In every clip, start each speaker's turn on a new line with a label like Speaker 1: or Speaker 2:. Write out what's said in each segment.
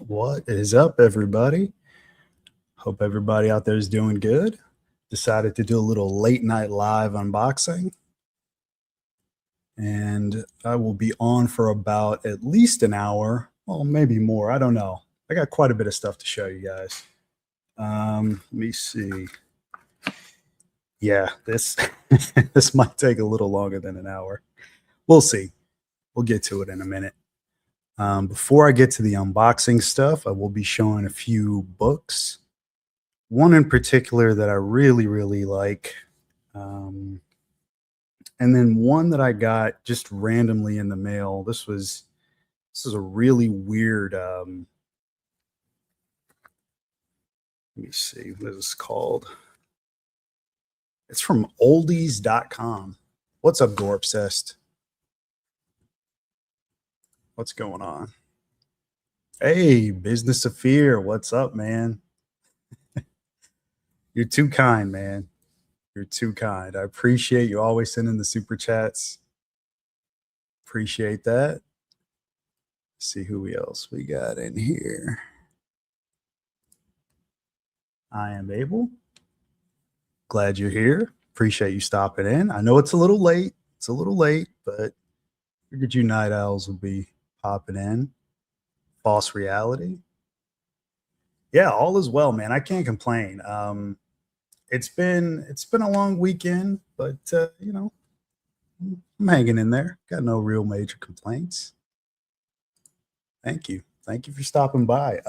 Speaker 1: What is up, everybody? Hope everybody out there is doing good. Decided to do a little late night live unboxing, and I will be on for about at least an hour. Well, maybe more. I don't know. I got quite a bit of stuff to show you guys. Let me see. Yeah, this this might take a little longer than an hour. We'll see. We'll get to it in a minute. Before I get to the unboxing stuff, I will be showing a few books. One in particular that I really, really like. Um, and then one that I got just randomly in the mail. This is a really weird let me see what is this called. It's from oldies.com. What's up, Gore Obsessed? What's going on? Hey, Business of Fear, what's up, man? You're too kind, man. You're too kind. I appreciate you always sending the super chats. Appreciate that. See who else we got in here. I am Abel. Glad you're here. Appreciate you stopping in. I know it's a little late. It's a little late, but figured you night owls will be popping in. False reality. Yeah, all is well, man. I can't complain. It's been a long weekend, but I'm hanging in there. Got no real major complaints. Thank you. Thank you for stopping by.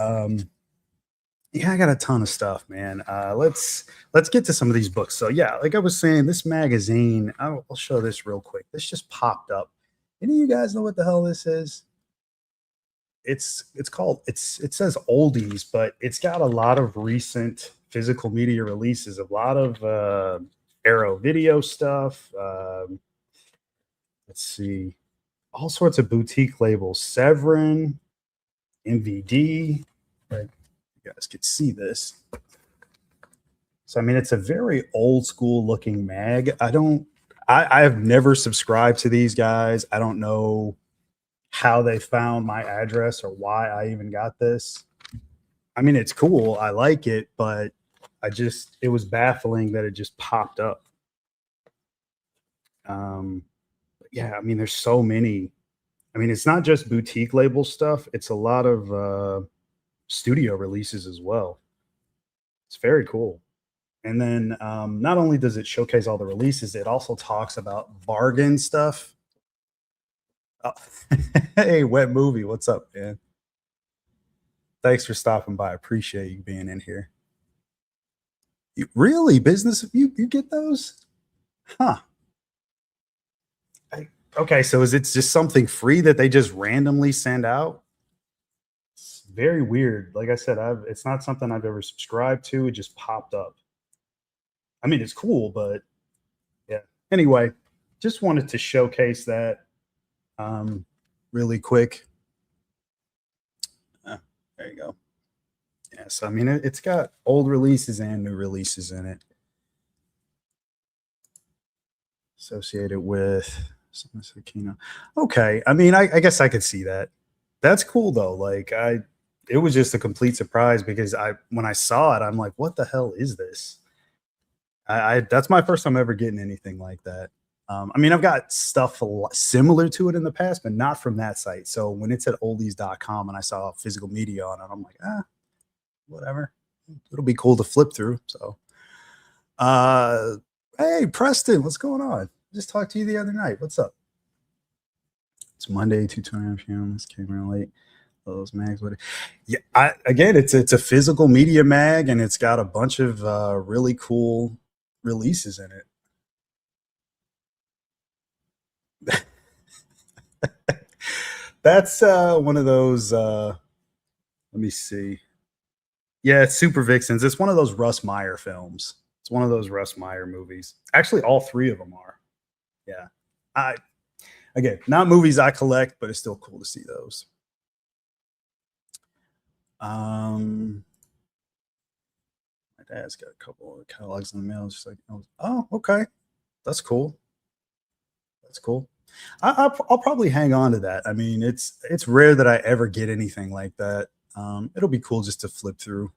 Speaker 1: Yeah, I got a ton of stuff, man. Let's get to some of these books. So yeah, like I was saying, this magazine, I'll show this real quick. This just popped up. Any of you guys know what the hell this is? It's called it says oldies, but it's got a lot of recent physical media releases, a lot of Arrow Video stuff. Let's see, all sorts of boutique labels, Severin, MVD. Right, you guys can see this. So I mean, it's a very old school looking mag. I have never subscribed to these guys. I don't know how they found my address or why I even got this. I mean, it's cool. I like it, but it was baffling that it just popped up. Yeah, I mean, there's so many. I mean, it's not just boutique label stuff. It's a lot of studio releases as well. It's very cool. And then not only does it showcase all the releases, it also talks about bargain stuff. Oh. Hey, Wet Movie, what's up, man? Thanks for stopping by. I appreciate you being in here. Really, business? You get those? Huh. Okay, so is it just something free that they just randomly send out? It's very weird. Like I said, it's not something I've ever subscribed to. It just popped up. I mean, it's cool, but yeah. Anyway, just wanted to showcase that really quick. There you go. Yeah, so I mean, it's got old releases and new releases in it. Associated with okay. I mean, I guess I could see that. That's cool though. Like it was just a complete surprise because when I saw it, I'm like, what the hell is this? That's my first time ever getting anything like that. I mean, I've got stuff similar to it in the past, but not from that site. So when it's at oldies.com and I saw physical media on it, I'm like, whatever. It'll be cool to flip through. So, hey, Preston, what's going on? Just talked to you the other night. What's up? It's Monday, 2:20 p.m. This came in late. Those mags, yeah. Again, it's a physical media mag, and it's got a bunch of really cool releases in it. That's one of those. Let me see. Yeah, it's Super Vixens. It's one of those Russ Meyer films. It's one of those Russ Meyer movies. Actually, all three of them are. Yeah. Again, not movies I collect, but it's still cool to see those. My dad's got a couple of catalogs in the mail. Just like, oh, okay, that's cool. That's cool. I'll probably hang on to that. I mean, it's rare that I ever get anything like that. It'll be cool just to flip through.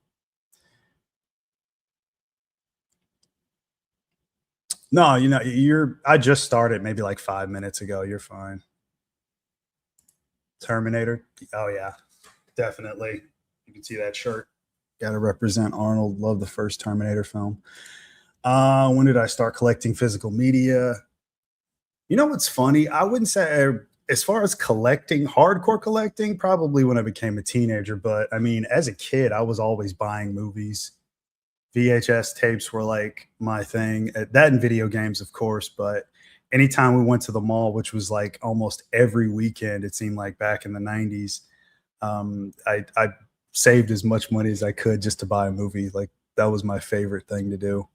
Speaker 1: No, I just started maybe like 5 minutes ago. You're fine. Terminator. Oh yeah, definitely. You can see that shirt. Got to represent Arnold. Love the first Terminator film. When did I start collecting physical media? You know what's funny? I wouldn't say as far as collecting, hardcore collecting, probably when I became a teenager. But I mean, as a kid, I was always buying movies. VHS tapes were like my thing. That and video games, of course. But anytime we went to the mall, which was like almost every weekend, it seemed like back in the 90s, I saved as much money as I could just to buy a movie. Like that was my favorite thing to do.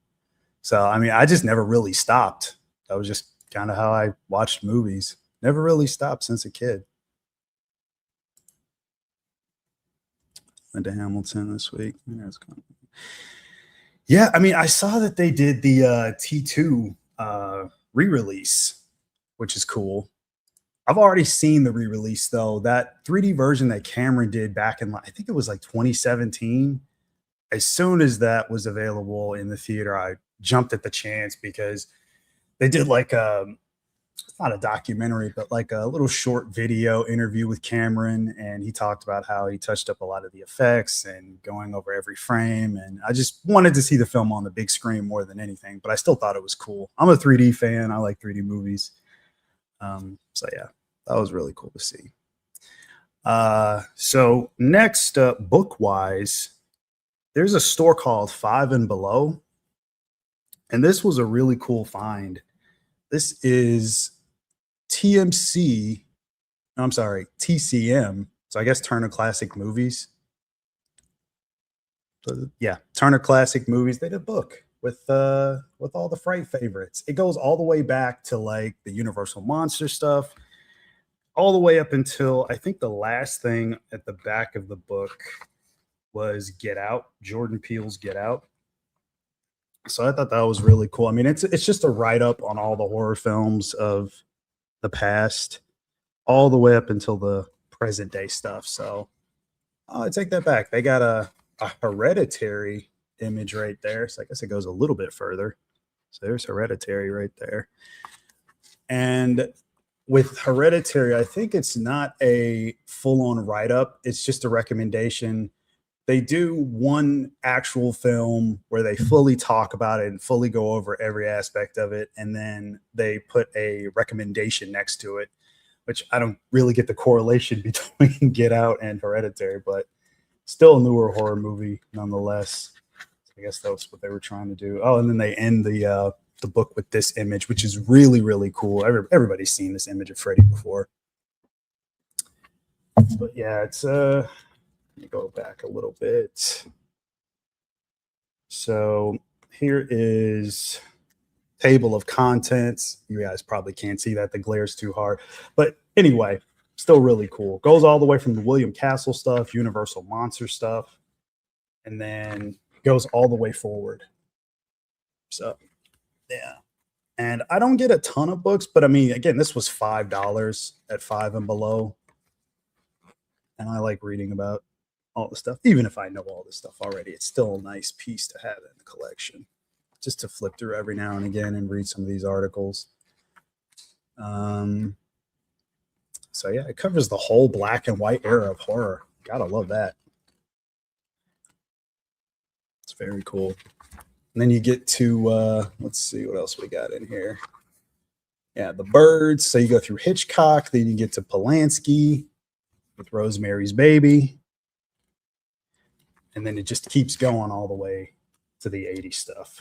Speaker 1: So, I mean, I just never really stopped. That was just kind of how I watched movies. Never really stopped since a kid. Linda Hamilton this week. Yeah, I mean, I saw that they did the T2 re-release, which is cool. I've already seen the re-release though. That 3D version that Cameron did back in, I think it was like 2017. As soon as that was available in the theater, I jumped at the chance because they did like it's not a documentary, but like a little short video interview with Cameron, and he talked about how he touched up a lot of the effects and going over every frame. And I just wanted to see the film on the big screen more than anything, but I still thought it was cool. I'm a 3D fan. I like 3D movies. So yeah, that was really cool to see. So next up, book wise, there's a store called Five and Below, and this was a really cool find. This is TMC. No, I'm sorry, TCM. So I guess Turner Classic Movies. So yeah, Turner Classic Movies. They did a book with all the Fright favorites. It goes all the way back to like the Universal Monster stuff, all the way up until I think the last thing at the back of the book was Get Out, Jordan Peele's Get Out. So I thought that was really cool. I mean, it's just a write up on all the horror films of the past, all the way up until the present day stuff. So I take that back. They got a Hereditary image right there. So I guess it goes a little bit further. So there's Hereditary right there. And with Hereditary, I think it's not a full on write up. It's just a recommendation. They do one actual film where they fully talk about it and fully go over every aspect of it. And then they put a recommendation next to it, which I don't really get the correlation between Get Out and Hereditary, but still a newer horror movie nonetheless. I guess that's what they were trying to do. Oh, and then they end the book with this image, which is really, really cool. Everybody's seen this image of Freddy before. But yeah, it's let me go back a little bit. So here is table of contents. You guys probably can't see that. The glare's too hard. But anyway, still really cool. Goes all the way from the William Castle stuff, Universal Monster stuff, and then goes all the way forward. So yeah. And I don't get a ton of books, but I mean, again, this was $5 at Five and Below. And I like reading about all the stuff. Even if I know all this stuff already, it's still a nice piece to have in the collection, just to flip through every now and again and read some of these articles. So yeah, it covers the whole black and white era of horror. Gotta love that. It's very cool. And then you get to let's see what else we got in here. Yeah, The Birds. So you go through Hitchcock, then you get to Polanski with Rosemary's Baby. And then it just keeps going all the way to the 80s stuff.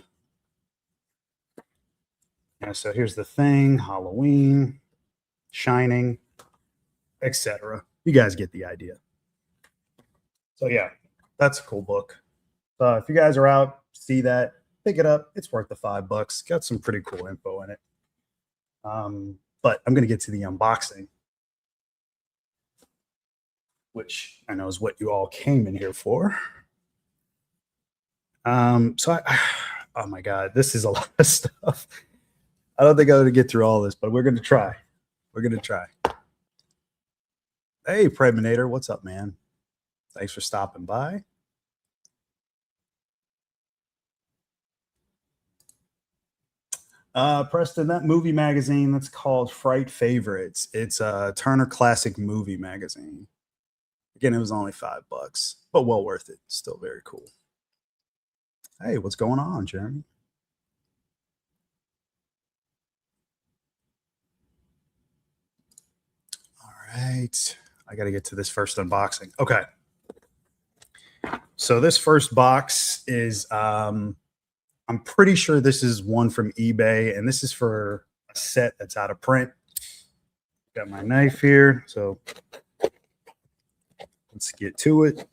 Speaker 1: Yeah, so here's The Thing, Halloween, Shining, etc. You guys get the idea. So yeah, that's a cool book. So if you guys are out, see that, pick it up. It's worth the $5. Got some pretty cool info in it. But I'm going to get to the unboxing, which I know is what you all came in here for. So oh my God, this is a lot of stuff. I don't think I'm going to get through all this, but we're going to try. We're going to try. Hey, Preminator, what's up, man? Thanks for stopping by. Preston, that movie magazine that's called Fright Favorites. It's a Turner Classic Movie magazine. Again, it was only $5, but well worth it. Still very cool. Hey, what's going on, Jeremy? All right. I got to get to this first unboxing. Okay. So this first box is I'm pretty sure this is one from eBay, and this is for a set that's out of print. Got my knife here, so let's get to it.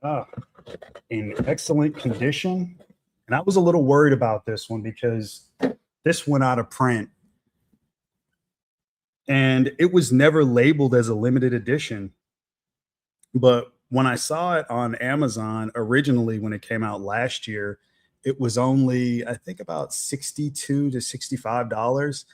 Speaker 1: Ah, in excellent condition. And I was a little worried about this one because this went out of print and it was never labeled as a limited edition. But when I saw it on Amazon originally, when it came out last year, it was only, I think, about $62 to $65.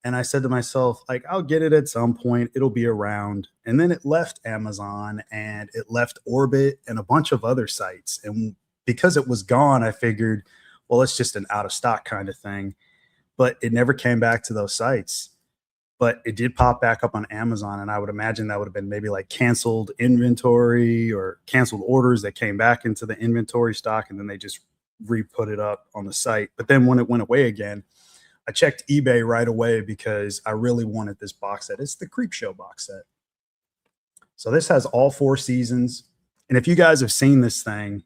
Speaker 1: And I said to myself, like, I'll get it at some point. It'll be around. And then it left Amazon and it left Orbit and a bunch of other sites. And because it was gone, I figured, well, it's just an out of stock kind of thing. But it never came back to those sites. But it did pop back up on Amazon. And I would imagine that would have been maybe like canceled inventory or canceled orders that came back into the inventory stock. And then they just re-put it up on the site. But then when it went away again, I checked eBay right away because I really wanted this box set. It's the Creepshow box set. So this has all 4 seasons. And if you guys have seen this thing,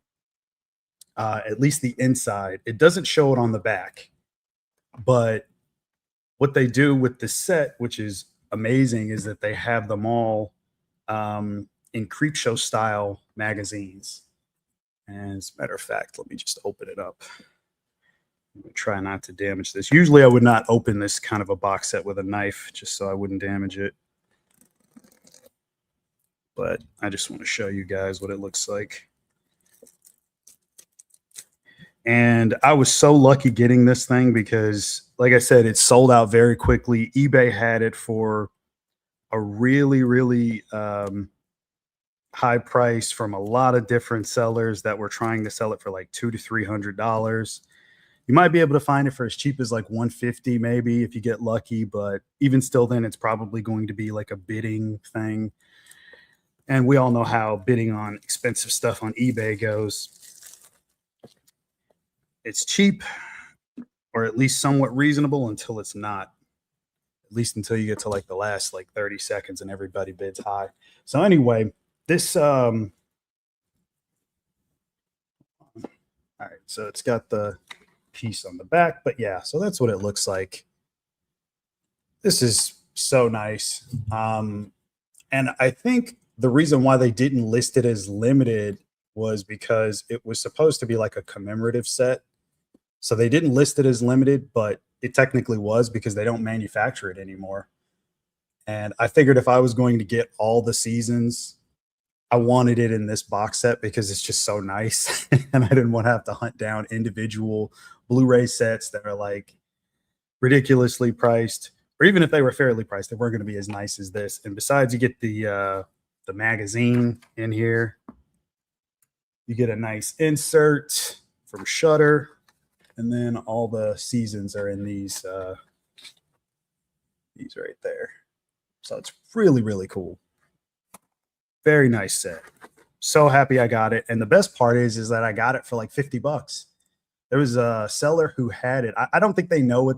Speaker 1: at least the inside, it doesn't show it on the back. But what they do with the set, which is amazing, is that they have them all in Creepshow style magazines. And as a matter of fact, let me just open it up. I'm gonna try not to damage this. Usually I would not open this kind of a box set with a knife just so I wouldn't damage it. But I just want to show you guys what it looks like. And I was so lucky getting this thing because, like I said, it sold out very quickly. eBay had it for a really, really high price from a lot of different sellers that were trying to sell it for like $200 to $300. You might be able to find it for as cheap as like $150 maybe if you get lucky, but even still then it's probably going to be like a bidding thing. And we all know how bidding on expensive stuff on eBay goes. It's cheap or at least somewhat reasonable until it's not. At least until you get to like the last like 30 seconds and everybody bids high. So anyway, this all right, so it's got the piece on the back, but yeah, so that's what it looks like. This is so nice. And I think the reason why they didn't list it as limited was because it was supposed to be like a commemorative set. So they didn't list it as limited, but it technically was because they don't manufacture it anymore. And I figured if I was going to get all the seasons, I wanted it in this box set because it's just so nice. And I didn't want to have to hunt down individual Blu-ray sets that are like ridiculously priced, or even if they were fairly priced, they weren't going to be as nice as this. And besides, you get the magazine in here. You get a nice insert from Shudder, and then all the seasons are in these right there. So it's really, really cool. Very nice set. So happy I got it. And the best part is that I got it for like $50. There was a seller who had it. I don't think they know what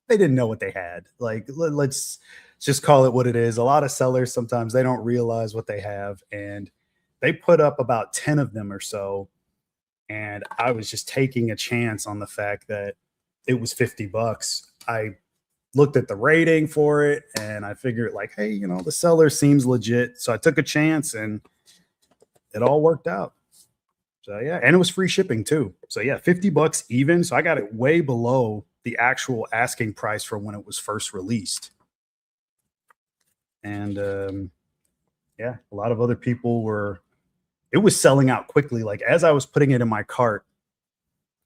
Speaker 1: they didn't know what they had. Like, let's just call it what it is. A lot of sellers, sometimes they don't realize what they have. And they put up about 10 of them or so. And I was just taking a chance on the fact that it was $50. I looked at the rating for it and I figured like, hey, you know, the seller seems legit. So I took a chance and it all worked out. So yeah, and it was free shipping too. So yeah, $50 even. So I got it way below the actual asking price for when it was first released. And yeah, a lot of other people were it was selling out quickly. Like as I was putting it in my cart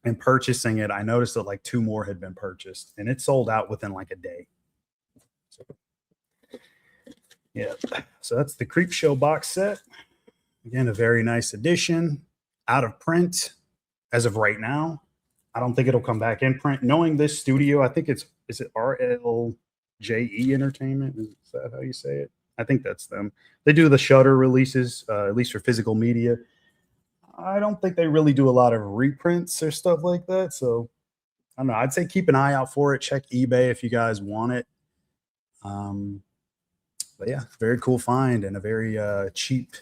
Speaker 1: and purchasing it, I noticed that like 2 more had been purchased and it sold out within like a day. So, yeah. So that's the Creep Show box set. Again, a very nice edition, out of print as of right now. I don't think it'll come back in print. Knowing this studio, I think is it RLJE Entertainment? Is that how you say it? I think that's them. They do the Shutter releases, at least for physical media. I don't think they really do a lot of reprints or stuff like that. So I don't know. I'd say keep an eye out for it. Check eBay if you guys want it. But yeah, very cool find and a very cheap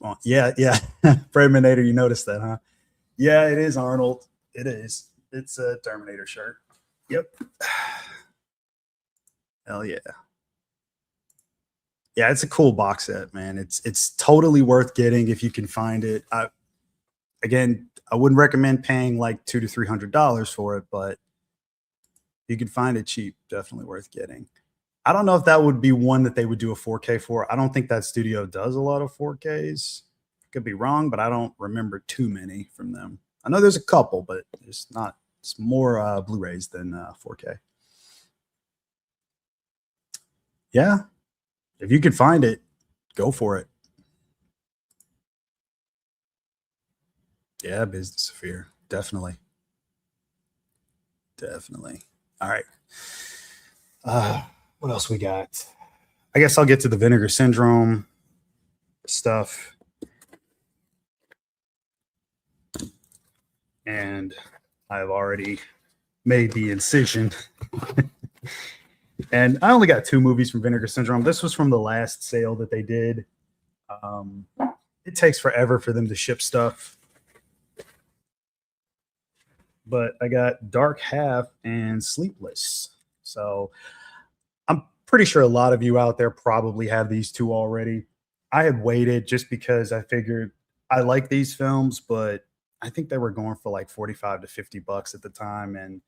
Speaker 1: on. Yeah, yeah. Preminator, you noticed that, huh? Yeah, it is Arnold. It is. It's a Terminator shirt. Yep. Hell yeah. Yeah, it's a cool box set, man. It's totally worth getting if you can find it. Again, I wouldn't recommend paying like $200 to $300 for it, but you can find it cheap. Definitely worth getting. I don't know if that would be one that they would do a 4K for. I don't think that studio does a lot of 4Ks. Could be wrong, but I don't remember too many from them. I know there's a couple, but it's not. It's more Blu-rays than 4K. Yeah, if you can find it, go for it. Yeah, Business of Fear, definitely, definitely. All right. What else we got? I guess I'll get to the Vinegar Syndrome stuff. And I've already made the incision. And I only got 2 movies from Vinegar Syndrome. This was from the last sale that they did. It takes forever for them to ship stuff. But I got Dark Half and Sleepless. So I'm pretty sure a lot of you out there probably have these 2 already. I had waited just because I figured I like these films, but I think they were going for like 45 to 50 bucks at the time. And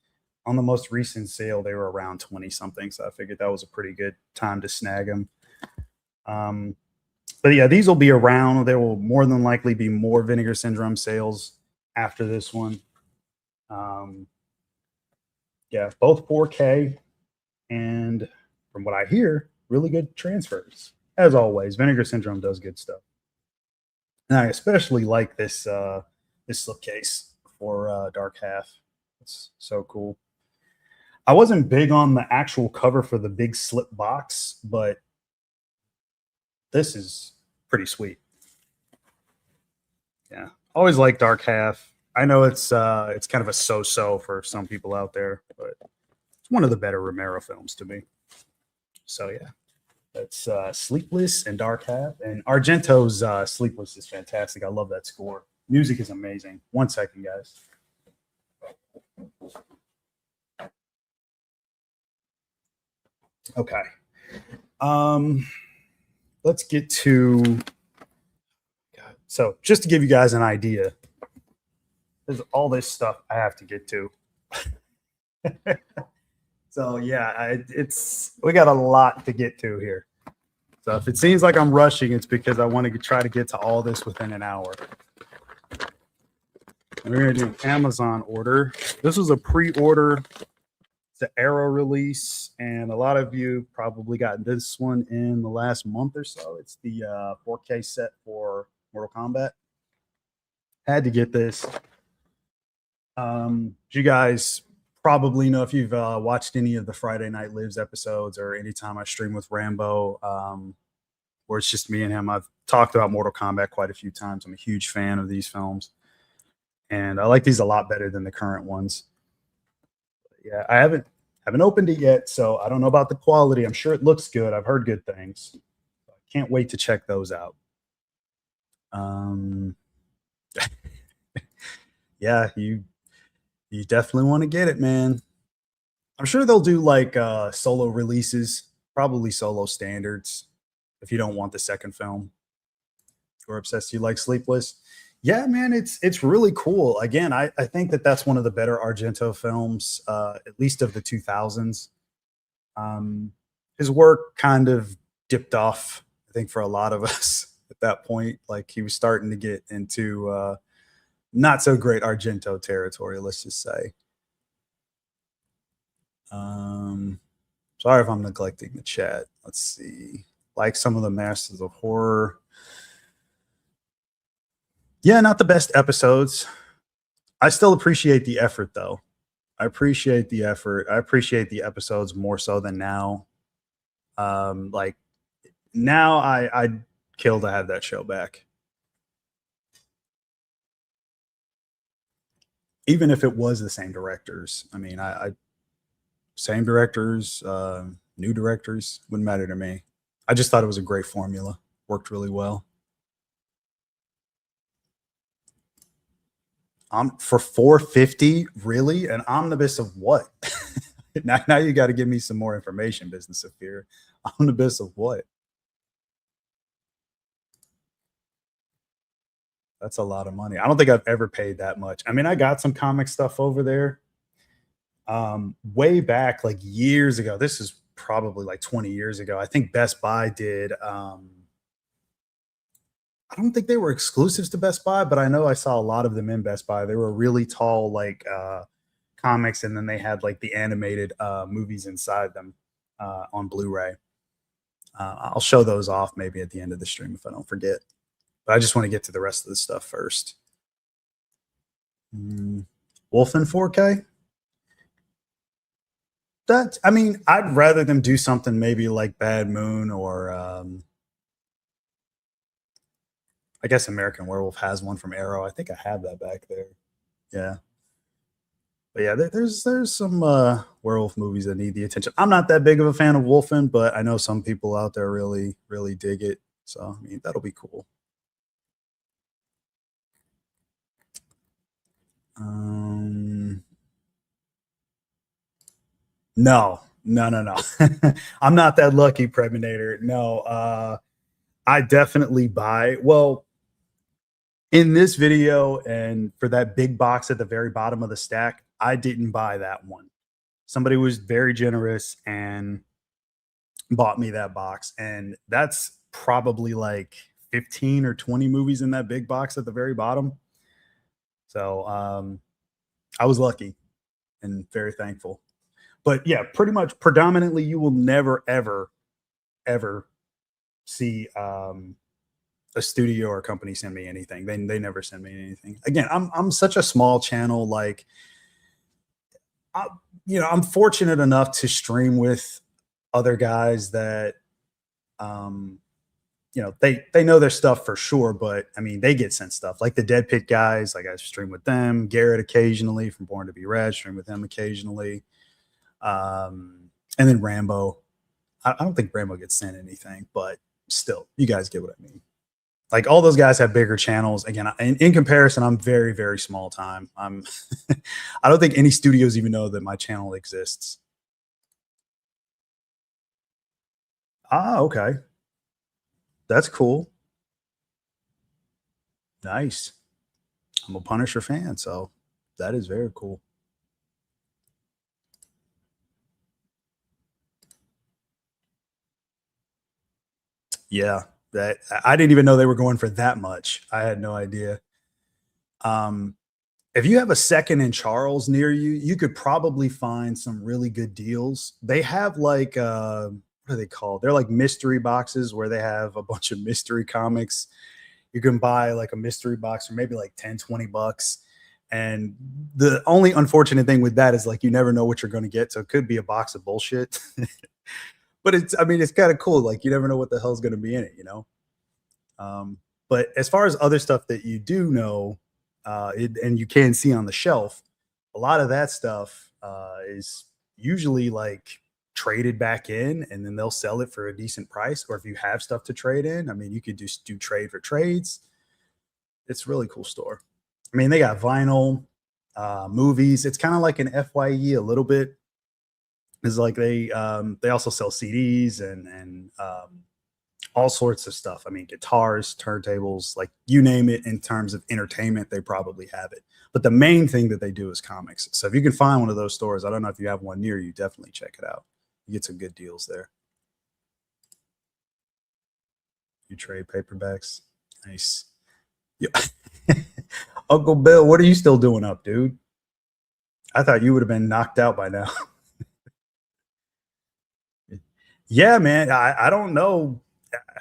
Speaker 1: on the most recent sale, they were around 20 something. So I figured that was a pretty good time to snag them. But yeah, these will be around. There will more than likely be more Vinegar Syndrome sales after this one. Yeah, both 4K, and from what I hear, really good transfers. As always, Vinegar Syndrome does good stuff. And I especially like this this slipcase for Dark Half. It's so cool. I wasn't big on the actual cover for the big slip box, but this is pretty sweet. Yeah, always like Dark Half. I know it's kind of a so-so for some people out there, but it's one of the better Romero films to me. So yeah, that's Sleepless and Dark Half, and Argento's Sleepless is fantastic. I love that score. Music is amazing. 1 second, guys. Okay. Let's get to. So just to give you guys an idea, there's all this stuff I have to get to. So yeah, we got a lot to get to here. So if it seems like I'm rushing, it's because I want to try to get to all this within an hour. We're gonna do an Amazon order. This was a pre-order. It's an Arrow release, and a lot of you probably got this one in the last month or so. It's the 4K set for Mortal Kombat. Had to get this. You guys probably know if you've watched any of the Friday Night Lives episodes or anytime I stream with Rambo, where it's just me and him. I've talked about Mortal Kombat quite a few times. I'm a huge fan of these films, and I like these a lot better than the current ones. Yeah, I haven't opened it yet, so I don't know about the quality. I'm sure it looks good. I've heard good things. I can't wait to check those out. Yeah, you definitely want to get it, man. I'm sure they'll do like solo releases, probably solo standards if you don't want the second film. Or obsessed you like Sleepless. Yeah, man, it's really cool. Again, I think that's one of the better Argento films, at least of the 2000s. His work kind of dipped off, I think, for a lot of us. at that point. Like he was starting to get into not so great Argento territory, let's just say. Sorry if I'm neglecting the chat. Let's see. Like some of the Masters of Horror. Yeah, not the best episodes. I still appreciate the effort though. I appreciate the effort. I appreciate the episodes more so than now. Like now I'd kill to have that show back. Even if it was the same directors. I mean, I same directors, new directors, wouldn't matter to me. I just thought it was a great formula. Worked really well. For 450, really? An omnibus of what? now you got to give me some more information, Business of Fear. Omnibus of what? That's a lot of money. I don't think I've ever paid that much. I mean, I got some comic stuff over there. Way back, like years ago. This is probably like 20 years ago. I think Best Buy did. I don't think they were exclusives to Best Buy, but I know I saw a lot of them in Best Buy. They were really tall, like comics, and then they had like the animated movies inside them on Blu-ray. I'll show those off maybe at the end of the stream if I don't forget. But I just want to get to the rest of the stuff first. Wolf in 4K. That I mean, I'd rather them do something maybe like Bad Moon or I guess American Werewolf has one from Arrow. I think I have that back there. Yeah. But yeah, there's some werewolf movies that need the attention. I'm not that big of a fan of Wolfen, but I know some people out there really, really dig it. So I mean, that'll be cool. No. I'm not that lucky, Preminator. No, I definitely buy. Well, in this video and for that big box at the very bottom of the stack, I didn't buy that one. Somebody was very generous and bought me that box. And that's probably like 15 or 20 movies in that big box at the very bottom. So I was lucky and very thankful. But yeah, pretty much predominantly you will never, ever see a studio or a company send me anything. They never send me anything. Again, I'm such a small channel. Like, I'm fortunate enough to stream with other guys that, they know their stuff for sure. But I mean, they get sent stuff like the Dead Pit guys. Like I stream with them. Garrett occasionally from Born to Be Red. Stream with them occasionally. And then Rambo. I don't think Rambo gets sent anything, but still, you guys get what I mean. Like all those guys have bigger channels. Again, in comparison, I'm very, very small time. I don't think any studios even know that my channel exists. Okay. That's cool. Nice. I'm a Punisher fan, so that is very cool. Yeah, that I didn't even know they were going for that much. I had no idea. If you have a Second and Charles near you, you could probably find some really good deals. They have like what are they called? They're like mystery boxes where they have a bunch of mystery comics. You can buy like a mystery box for maybe like 10, 20 bucks. And the only unfortunate thing with that is like you never know what you're going to get. So it could be a box of bullshit. But it's kind of cool. Like you never know what the hell's going to be in it. But as far as other stuff that you do know, and you can see on the shelf, a lot of that stuff is usually like traded back in, and then they'll sell it for a decent price. Or if you have stuff to trade in, I mean, you could just do trade for trades. It's a really cool store. I mean, they got vinyl, movies. It's kind of like an FYE a little bit. Is like they also sell CDs and all sorts of stuff. I mean, guitars, turntables, like you name it. In terms of entertainment, they probably have it. But the main thing that they do is comics. So if you can find one of those stores, I don't know if you have one near you, definitely check it out. You get some good deals there. You trade paperbacks. Nice. Yeah. Uncle Bill, what are you still doing up, dude? I thought you would have been knocked out by now. Yeah, man. I don't know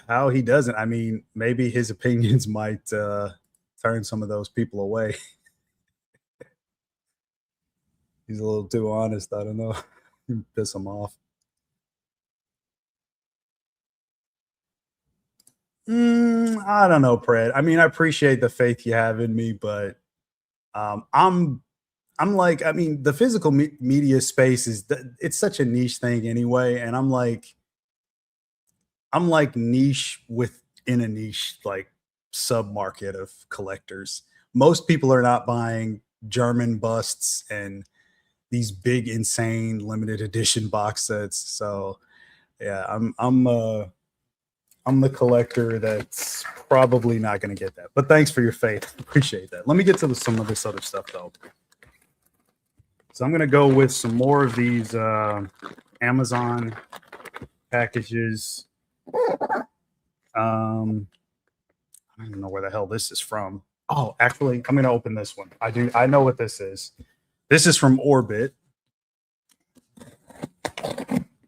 Speaker 1: how he doesn't. I mean, maybe his opinions might turn some of those people away. He's a little too honest. I don't know. Piss him off. I don't know, Pred. I mean, I appreciate the faith you have in me, but um, I'm I'm like, I mean, the physical media space it's such a niche thing anyway, and I'm like niche within a niche like sub market of collectors. Most people are not buying German busts and these big insane limited edition box sets. So yeah, I'm the collector that's probably not going to get that. But thanks for your faith. Appreciate that. Let me get to some of this other stuff though. So I'm going to go with some more of these Amazon packages. I don't even know where the hell this is from. Oh, actually, I'm going to open this one. I know what this is. This is from Orbit.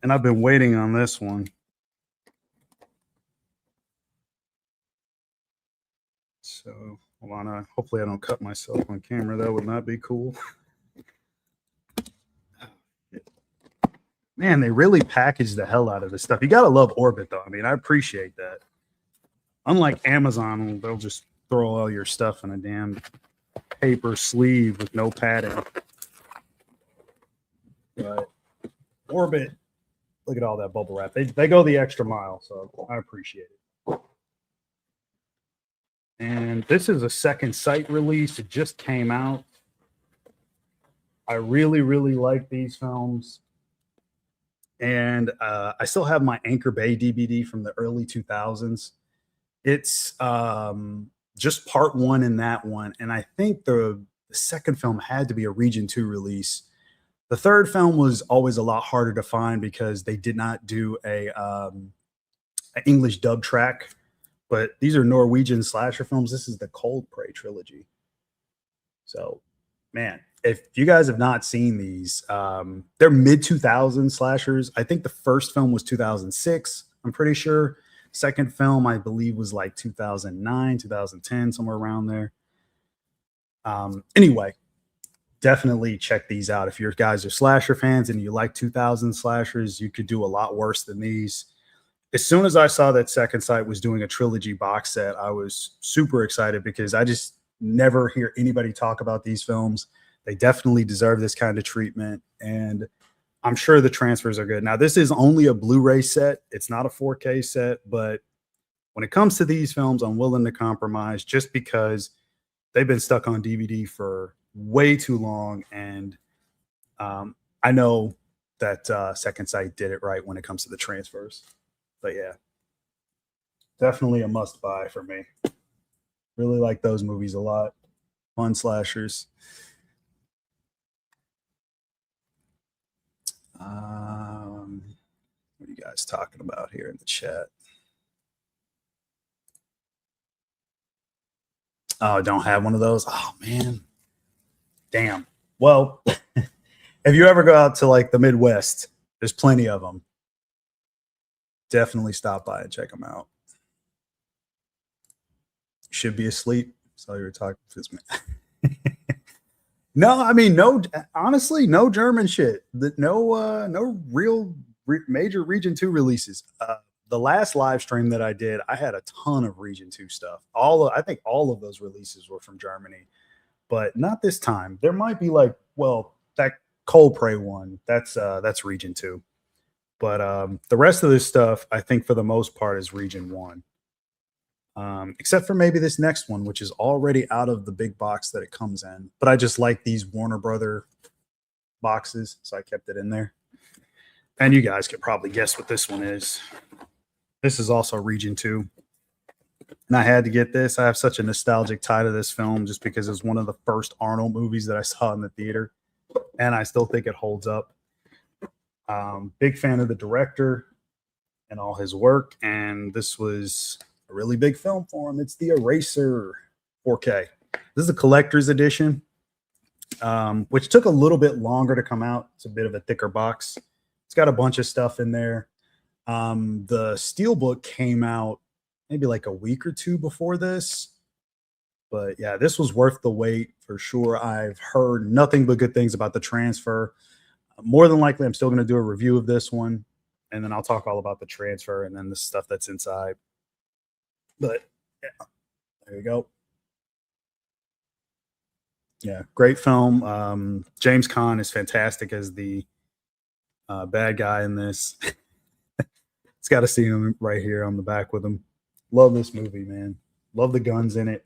Speaker 1: And I've been waiting on this one. So, hold on. Hopefully I don't cut myself on camera. That would not be cool. Man, they really package the hell out of this stuff. You got to love Orbit, though. I mean, I appreciate that. Unlike Amazon, they'll just throw all your stuff in a damn paper sleeve with no padding. But Orbit, look at all that bubble wrap. They go the extra mile, so I appreciate it. And this is a Second Sight release. It just came out. I really, really like these films. And I still have my Anchor Bay DVD from the early 2000s. It's just part one in that one. And I think the second film had to be a Region 2 release. The third film was always a lot harder to find because they did not do an English dub track. But these are Norwegian slasher films. This is the Cold Prey trilogy. So, man, if you guys have not seen these, they're mid 2000 slashers. I think the first film was 2006. I'm pretty sure. Second film, I believe, was like 2009, 2010, somewhere around there. Anyway, definitely check these out. If you guys are slasher fans and you like 2000 slashers, you could do a lot worse than these. As soon as I saw that Second Sight was doing a trilogy box set, I was super excited because I just never hear anybody talk about these films. They definitely deserve this kind of treatment, and I'm sure the transfers are good. Now, this is only a Blu-ray set. It's not a 4K set, but when it comes to these films, I'm willing to compromise just because they've been stuck on DVD for way too long, and I know that Second Sight did it right when it comes to the transfers. But yeah, definitely a must buy for me. Really like those movies a lot. Fun slashers. What are you guys talking about here in the chat? Oh, don't have one of those? Oh, man. Damn. Well, if you ever go out to like the Midwest, there's plenty of them. Definitely stop by and check them out. Should be asleep. So you were talking to this man. No, I mean, no, honestly, no German shit. No real major Region 2 releases. The last live stream that I did, I had a ton of Region 2 stuff. I think all of those releases were from Germany, but not this time. There might be like, well, that Cold Prey one, that's Region 2. But the rest of this stuff, I think for the most part, is Region 1. Except for maybe this next one, which is already out of the big box that it comes in. But I just like these Warner Brother boxes, so I kept it in there. And you guys could probably guess what this one is. This is also Region 2. And I had to get this. I have such a nostalgic tie to this film just because it was one of the first Arnold movies that I saw in the theater. And I still think it holds up. Big fan of the director and all his work. And this was a really big film for him. It's the Eraser 4K. This is a collector's edition, which took a little bit longer to come out. It's a bit of a thicker box. It's got a bunch of stuff in there. The Steelbook came out maybe like a week or two before this. But yeah, this was worth the wait for sure. I've heard nothing but good things about the transfer. More than likely, I'm still going to do a review of this one, and then I'll talk all about the transfer and then the stuff that's inside. But yeah, there you go. Yeah, great film. James Caan is fantastic as the bad guy in this. It's got to see him right here on the back with him. Love this movie, man. Love the guns in it.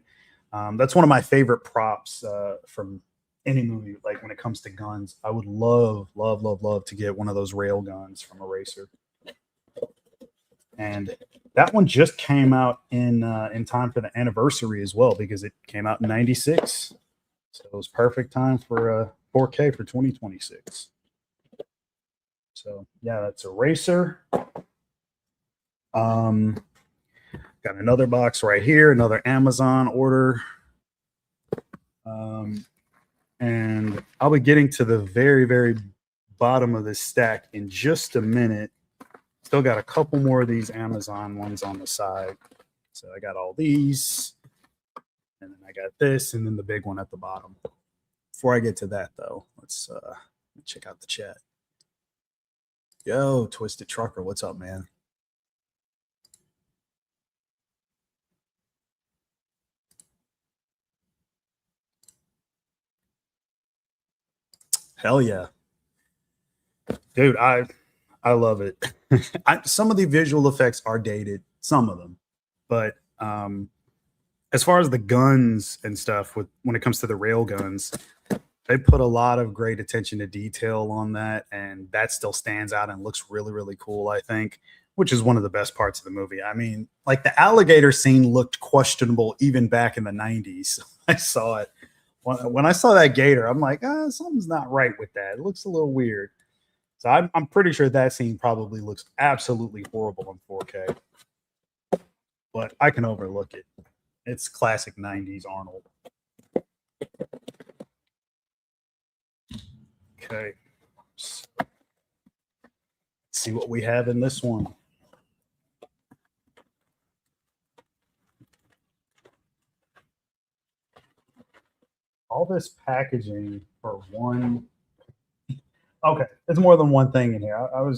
Speaker 1: That's one of my favorite props from any movie. Like when it comes to guns, I would love to get one of those rail guns from Eraser. And that one just came out in time for the anniversary as well, because it came out in '96. So it was perfect time for 4K for 2026. So yeah, that's Eraser. Got another box right here, another Amazon order. And I'll be getting to the very, very bottom of this stack in just a minute. Still got a couple more of these Amazon ones on the side. So I got all these, and then I got this, and then the big one at the bottom. Before I get to that, though, let's check out the chat. Yo, Twisted Trucker, what's up, man? Hell yeah. Dude, I love it. Some of the visual effects are dated, some of them. But as far as the guns and stuff, when it comes to the rail guns, they put a lot of great attention to detail on that, and that still stands out and looks really, really cool, I think, which is one of the best parts of the movie. I mean, like the alligator scene looked questionable even back in the 90s. I saw it. When I saw that gator, I'm like, something's not right with that. It looks a little weird. So I'm pretty sure that scene probably looks absolutely horrible in 4K. But I can overlook it. It's classic 90s Arnold. Okay. So, let's see what we have in this one. All this packaging for one. Okay, it's more than one thing in here. I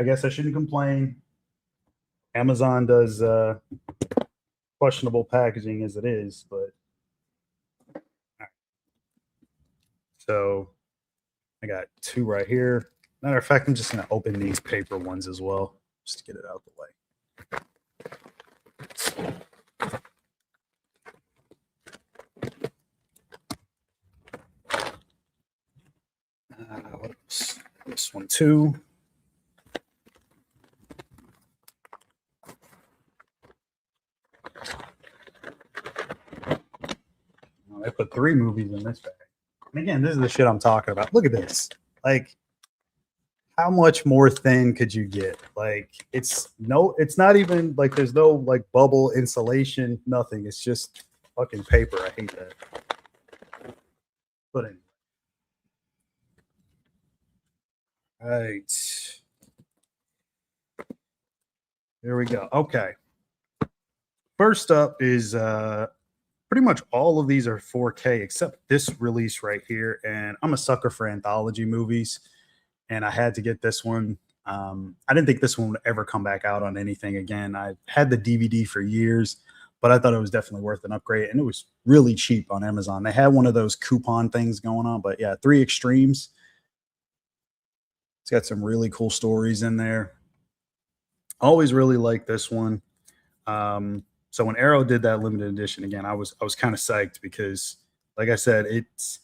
Speaker 1: guess I shouldn't complain. Amazon does questionable packaging as it is, but so I got two right here. Matter of fact, I'm just going to open these paper ones as well, just to get it out of the way. This one too. They put 3 movies in this bag. And again, this is the shit I'm talking about. Look at this. Like, how much more thin could you get? Like, it's not even like there's no like bubble insulation, nothing. It's just fucking paper. I hate that. But anyway. Right. There we go. Okay. First up is pretty much all of these are 4K except this release right here. And I'm a sucker for anthology movies, and I had to get this one. I didn't think this one would ever come back out on anything again. I had the DVD for years, but I thought it was definitely worth an upgrade, and it was really cheap on Amazon. They had one of those coupon things going on, but yeah, 3 Extremes. It's got some really cool stories in there. Always really liked this one. So when Arrow did that limited edition again, I was kind of psyched because, like I said, it's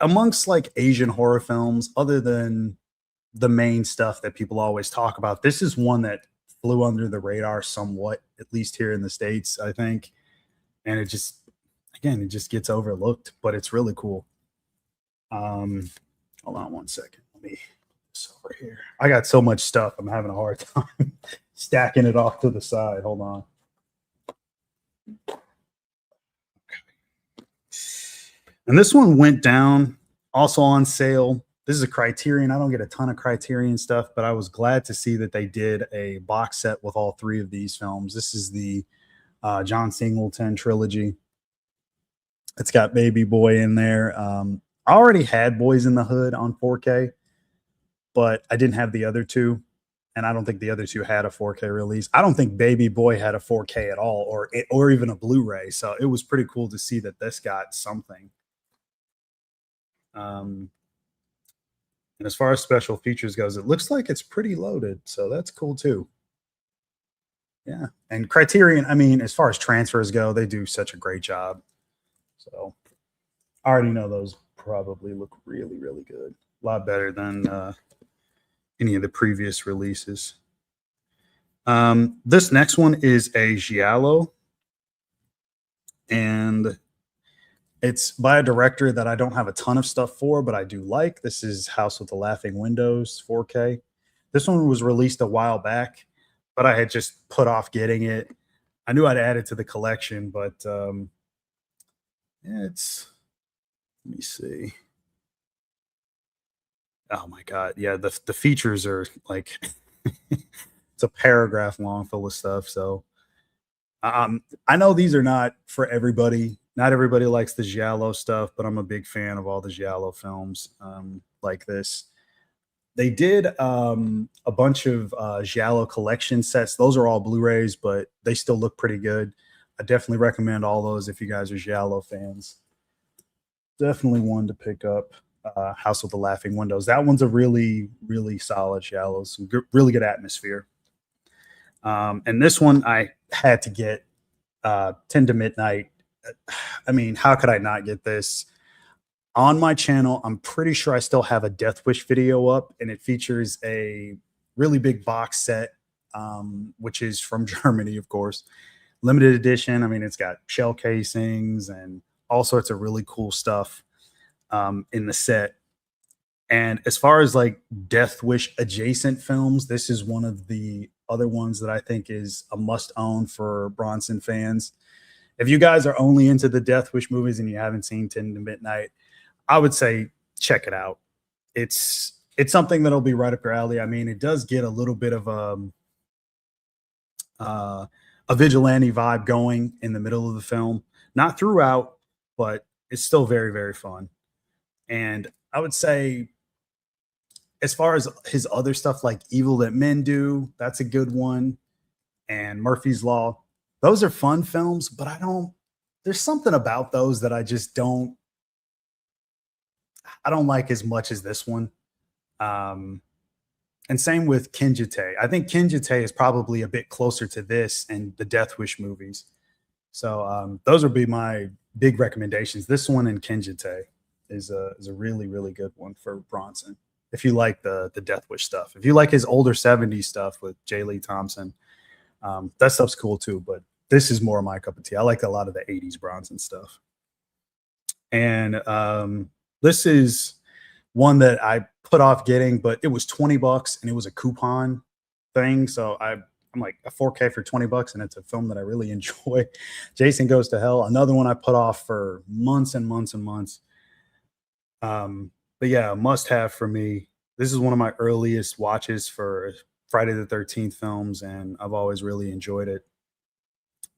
Speaker 1: amongst like Asian horror films, other than the main stuff that people always talk about, this is one that flew under the radar somewhat, at least here in the States, I think. And it just gets overlooked, but it's really cool. Hold on one second. Let me put this over here. I got so much stuff. I'm having a hard time stacking it off to the side. Hold on. And this one went down, also on sale. This is a Criterion. I don't get a ton of Criterion stuff, but I was glad to see that they did a box set with all three of these films. This is the John Singleton trilogy. It's got Baby Boy in there. I already had Boys in the Hood on 4K, but I didn't have the other two. And I don't think the other two had a 4K release. I don't think Baby Boy had a 4K at all, or even a Blu-ray. So it was pretty cool to see that this got something. And as far as special features goes, it looks like it's pretty loaded. So that's cool too. Yeah. And Criterion, I mean, as far as transfers go, they do such a great job. So I already know those probably look really, really good. A lot better than any of the previous releases. This next one is a Giallo, and it's by a director that I don't have a ton of stuff for, but I do like. This is House with the Laughing Windows 4K. This one was released a while back, but I had just put off getting it. I knew I'd add it to the collection, but yeah, let me see. Oh my God. Yeah, the features are like it's a paragraph long full of stuff. So I know these are not for everybody. Not everybody likes the Giallo stuff, but I'm a big fan of all the Giallo films like this. They did a bunch of Giallo collection sets. Those are all Blu-rays, but they still look pretty good. I definitely recommend all those if you guys are Giallo fans. Definitely one to pick up. House with the Laughing Windows. That one's a really, really solid Giallo. Some really good atmosphere. And this one I had to get 10 to Midnight. I mean, how could I not get this? On my channel, I'm pretty sure I still have a Death Wish video up, and it features a really big box set, which is from Germany, of course. Limited edition. I mean, it's got shell casings and all sorts of really cool stuff in the set. And as far as like Death Wish adjacent films, this is one of the other ones that I think is a must own for Bronson fans. If you guys are only into the Death Wish movies and you haven't seen 10 to Midnight, I would say check it out. It's something that'll be right up your alley. I mean, it does get a little bit of a vigilante vibe going in the middle of the film, not throughout, but it's still very, very fun. And I would say, as far as his other stuff like Evil That Men Do, that's a good one. And Murphy's Law, those are fun films, but there's something about those that I just don't like as much as this one. And same with Kinjite. I think Kinjite is probably a bit closer to this and the Death Wish movies. So those would be my big recommendations. This one and Kinjite is a really, really good one for Bronson. If you like the Death Wish stuff, if you like his older 70s stuff with J. Lee Thompson, that stuff's cool too. But this is more my cup of tea. I like a lot of the 80s Bronson stuff. And this is one that I put off getting, but it was $20 and it was a coupon thing. So I'm like, a 4K for $20, and it's a film that I really enjoy. Jason Goes to Hell, another one I put off for months and months and months. But yeah, must have for me. This is one of my earliest watches for Friday the 13th films, and I've always really enjoyed it.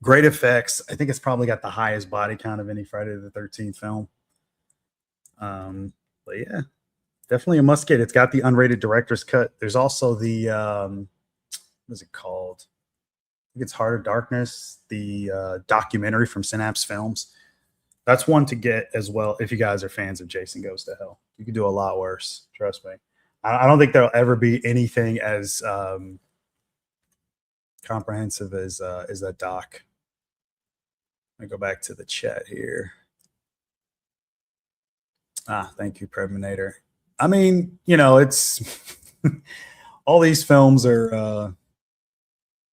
Speaker 1: Great effects. I think it's probably got the highest body count of any Friday the 13th film. But yeah, definitely a must get. It's got the unrated director's cut. There's also the what is it called? I think it's Heart of Darkness, the documentary from Synapse Films. That's one to get as well if you guys are fans of Jason Goes to Hell. You can do a lot worse, trust me. I don't think there'll ever be anything as comprehensive as that doc. Let me go back to the chat here. Thank you, Preminator. I mean, it's all these films are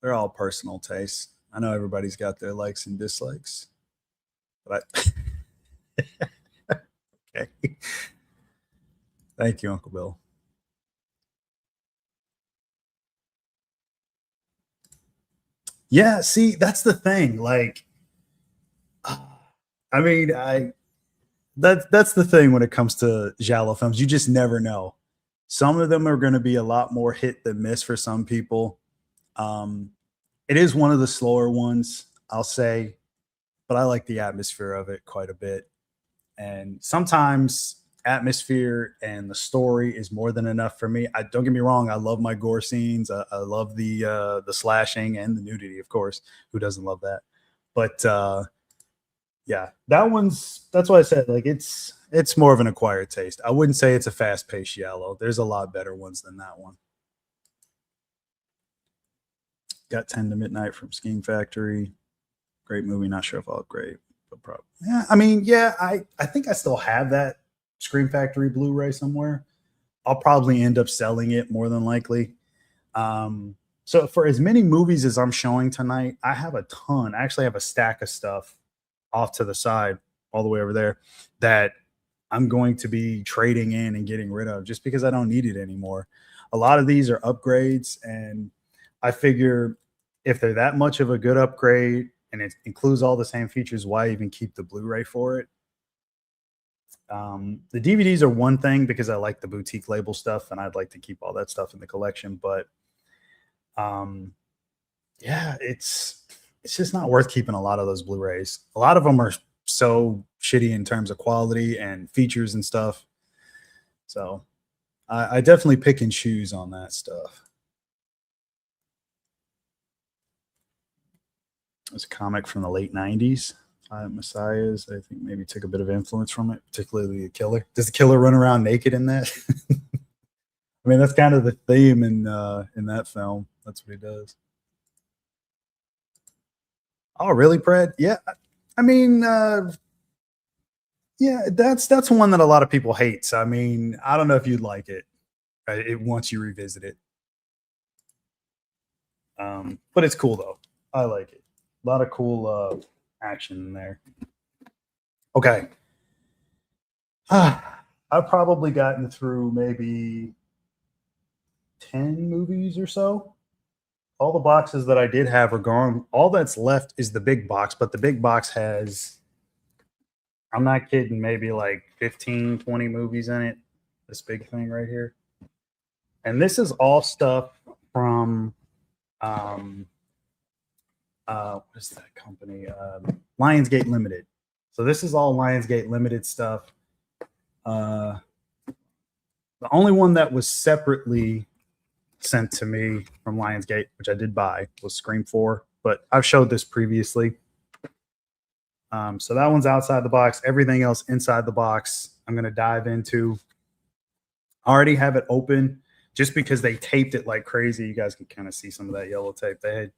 Speaker 1: they're all personal tastes. I know everybody's got their likes and dislikes, but okay. Thank you, Uncle Bill. Yeah, see, that's the thing. Like, I mean, that's the thing when it comes to giallo films. You just never know. Some of them are going to be a lot more hit than miss for some people. Um, it is one of the slower ones, I'll say, but I like the atmosphere of it quite a bit. And sometimes atmosphere and the story is more than enough for me. I don't get me wrong, I love my gore scenes. I love the slashing and the nudity, of course. Who doesn't love that? But yeah, that's why I said like it's more of an acquired taste. I wouldn't say it's a fast paced yellow. There's a lot better ones than that one. Got 10 to Midnight from Scheme Factory. Great movie. Not sure if I'll upgrade, but probably. Yeah, I mean, yeah, I think I still have that Scream Factory Blu-ray somewhere. I'll probably end up selling it more than likely. So for as many movies as I'm showing tonight, I have a ton. I actually have a stack of stuff off to the side, all the way over there, that I'm going to be trading in and getting rid of just because I don't need it anymore. A lot of these are upgrades, and I figure if they're that much of a good upgrade and it includes all the same features, why even keep the Blu-ray for it? The DVDs are one thing because I like the boutique label stuff and I'd like to keep all that stuff in the collection. But um, yeah, it's just not worth keeping a lot of those Blu-rays. A lot of them are so shitty in terms of quality and features and stuff. So I definitely pick and choose on that stuff. It's a comic from the late '90s. Messiahs, I think maybe took a bit of influence from it, particularly the killer. Does the killer run around naked in that? I mean, that's kind of the theme in that film. That's what he does. Oh, really, Brad? Yeah. I mean, yeah, that's one that a lot of people hate. So, I mean, I don't know if you'd like it. Once you revisit it, but it's cool though. I like it. A lot of cool action in there. Okay, I've probably gotten through maybe 10 movies or so. All the boxes that I did have are gone. All that's left is the big box, but the big box has, I'm not kidding, maybe like 15, 20 movies in it. This big thing right here. And this is all stuff from, um, what is that company? Lionsgate Limited. So this is all Lionsgate Limited stuff. The only one that was separately sent to me from Lionsgate, which I did buy, was Scream 4, but I've showed this previously. So that one's outside the box. Everything else inside the box, I'm going to dive into. I already have it open just because they taped it like crazy. You guys can kind of see some of that yellow tape. They had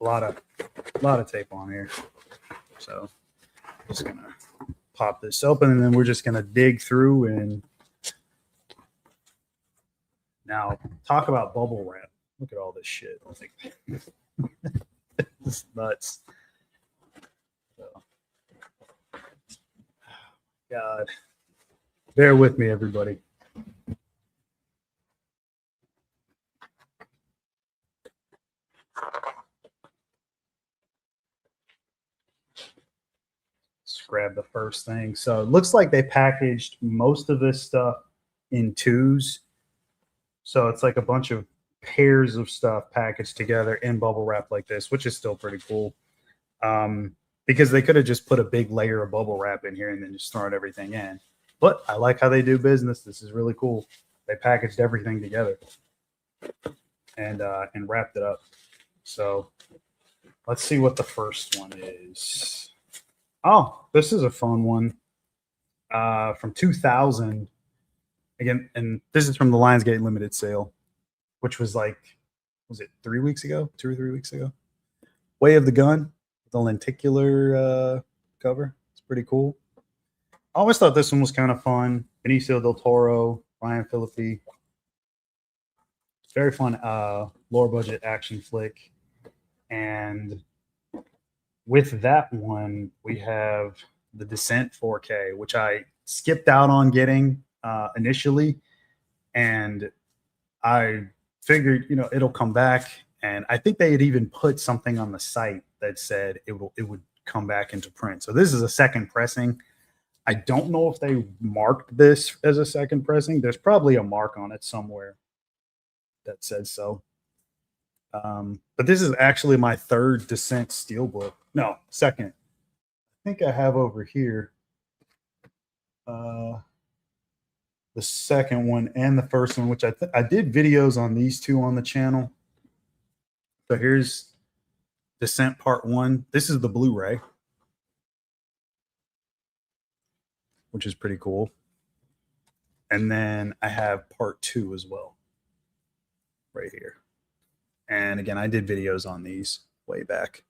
Speaker 1: a lot of tape on here. So I'm just going to pop this open, and then we're just going to dig through. And now talk about bubble wrap. Look at all this shit. It's nuts. So, God, bear with me, everybody. Let's grab the first thing. So it looks like they packaged most of this stuff in twos. So it's like a bunch of pairs of stuff packaged together in bubble wrap like this, which is still pretty cool. Because they could have just put a big layer of bubble wrap in here and then just thrown everything in. But I like how they do business. This is really cool. They packaged everything together and wrapped it up. So let's see what the first one is. Oh, this is a fun one from 2000. Again, and this is from the Lionsgate Limited sale, which was like, was it 3 weeks ago? 2 or 3 weeks ago? Way of the Gun, the lenticular cover. It's pretty cool. I always thought this one was kind of fun. Benicio del Toro, Ryan Phillippe. Very fun, lower budget action flick. And with that one, we have The Descent 4K, which I skipped out on getting initially. And I figured, it'll come back And I think they had even put something on the site that said it would come back into print. So this is a second pressing. I don't know if they marked this as a second pressing. There's probably a mark on it somewhere that says so. But this is actually my third Descent Steelbook. No, second. I think I have over here the second one and the first one, which I did videos on these two on the channel. So here's Descent Part 1. This is the Blu-ray, which is pretty cool. And then I have Part 2 as well, right here. And again, I did videos on these way back.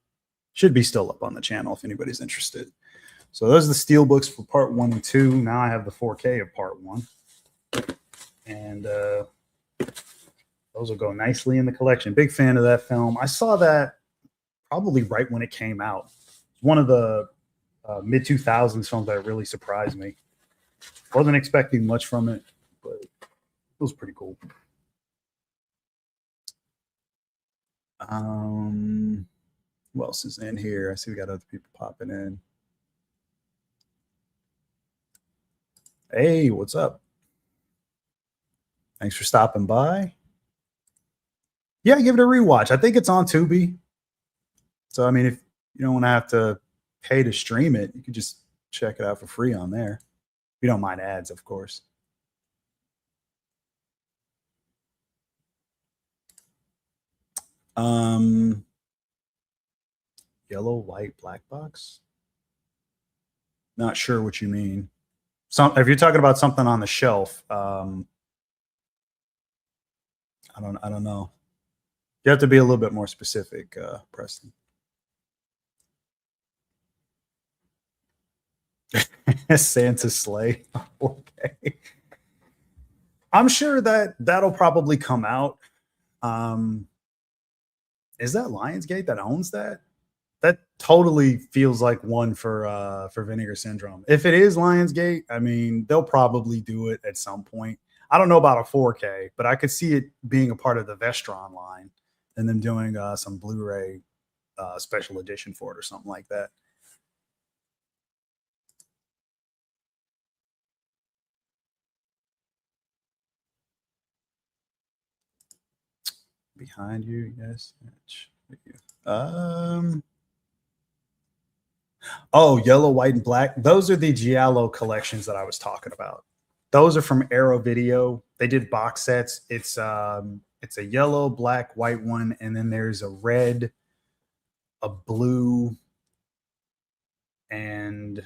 Speaker 1: Should be still up on the channel if anybody's interested. So those are the steel books for Part 1 and 2. Now I have the 4K of Part 1. And those will go nicely in the collection. Big fan of that film. I saw that probably right when it came out. One of the mid-2000s films that really surprised me. Wasn't expecting much from it, but it was pretty cool. Who else is in here? I see we got other people popping in. Hey, what's up? Thanks for stopping by. Yeah, give it a rewatch. I think it's on Tubi. So, I mean, if you don't want to have to pay to stream it, you can just check it out for free on there. If you don't mind ads, of course. Yellow, white, black box. Not sure what you mean. If you're talking about something on the shelf, I don't know. You have to be a little bit more specific, Preston. Santa's sleigh. Okay. I'm sure that'll probably come out. Is that Lionsgate that owns that? That totally feels like one for Vinegar Syndrome. If it is Lionsgate, I mean, they'll probably do it at some point. I don't know about a 4K, but I could see it being a part of the Vestron line and them doing some Blu-ray special edition for it or something like that. Behind you, yes. Oh, yellow, white, and black. Those are the Giallo collections that I was talking about. Those are from Arrow Video. They did box sets. It's a yellow, black, white one, and then there's a red, a blue, and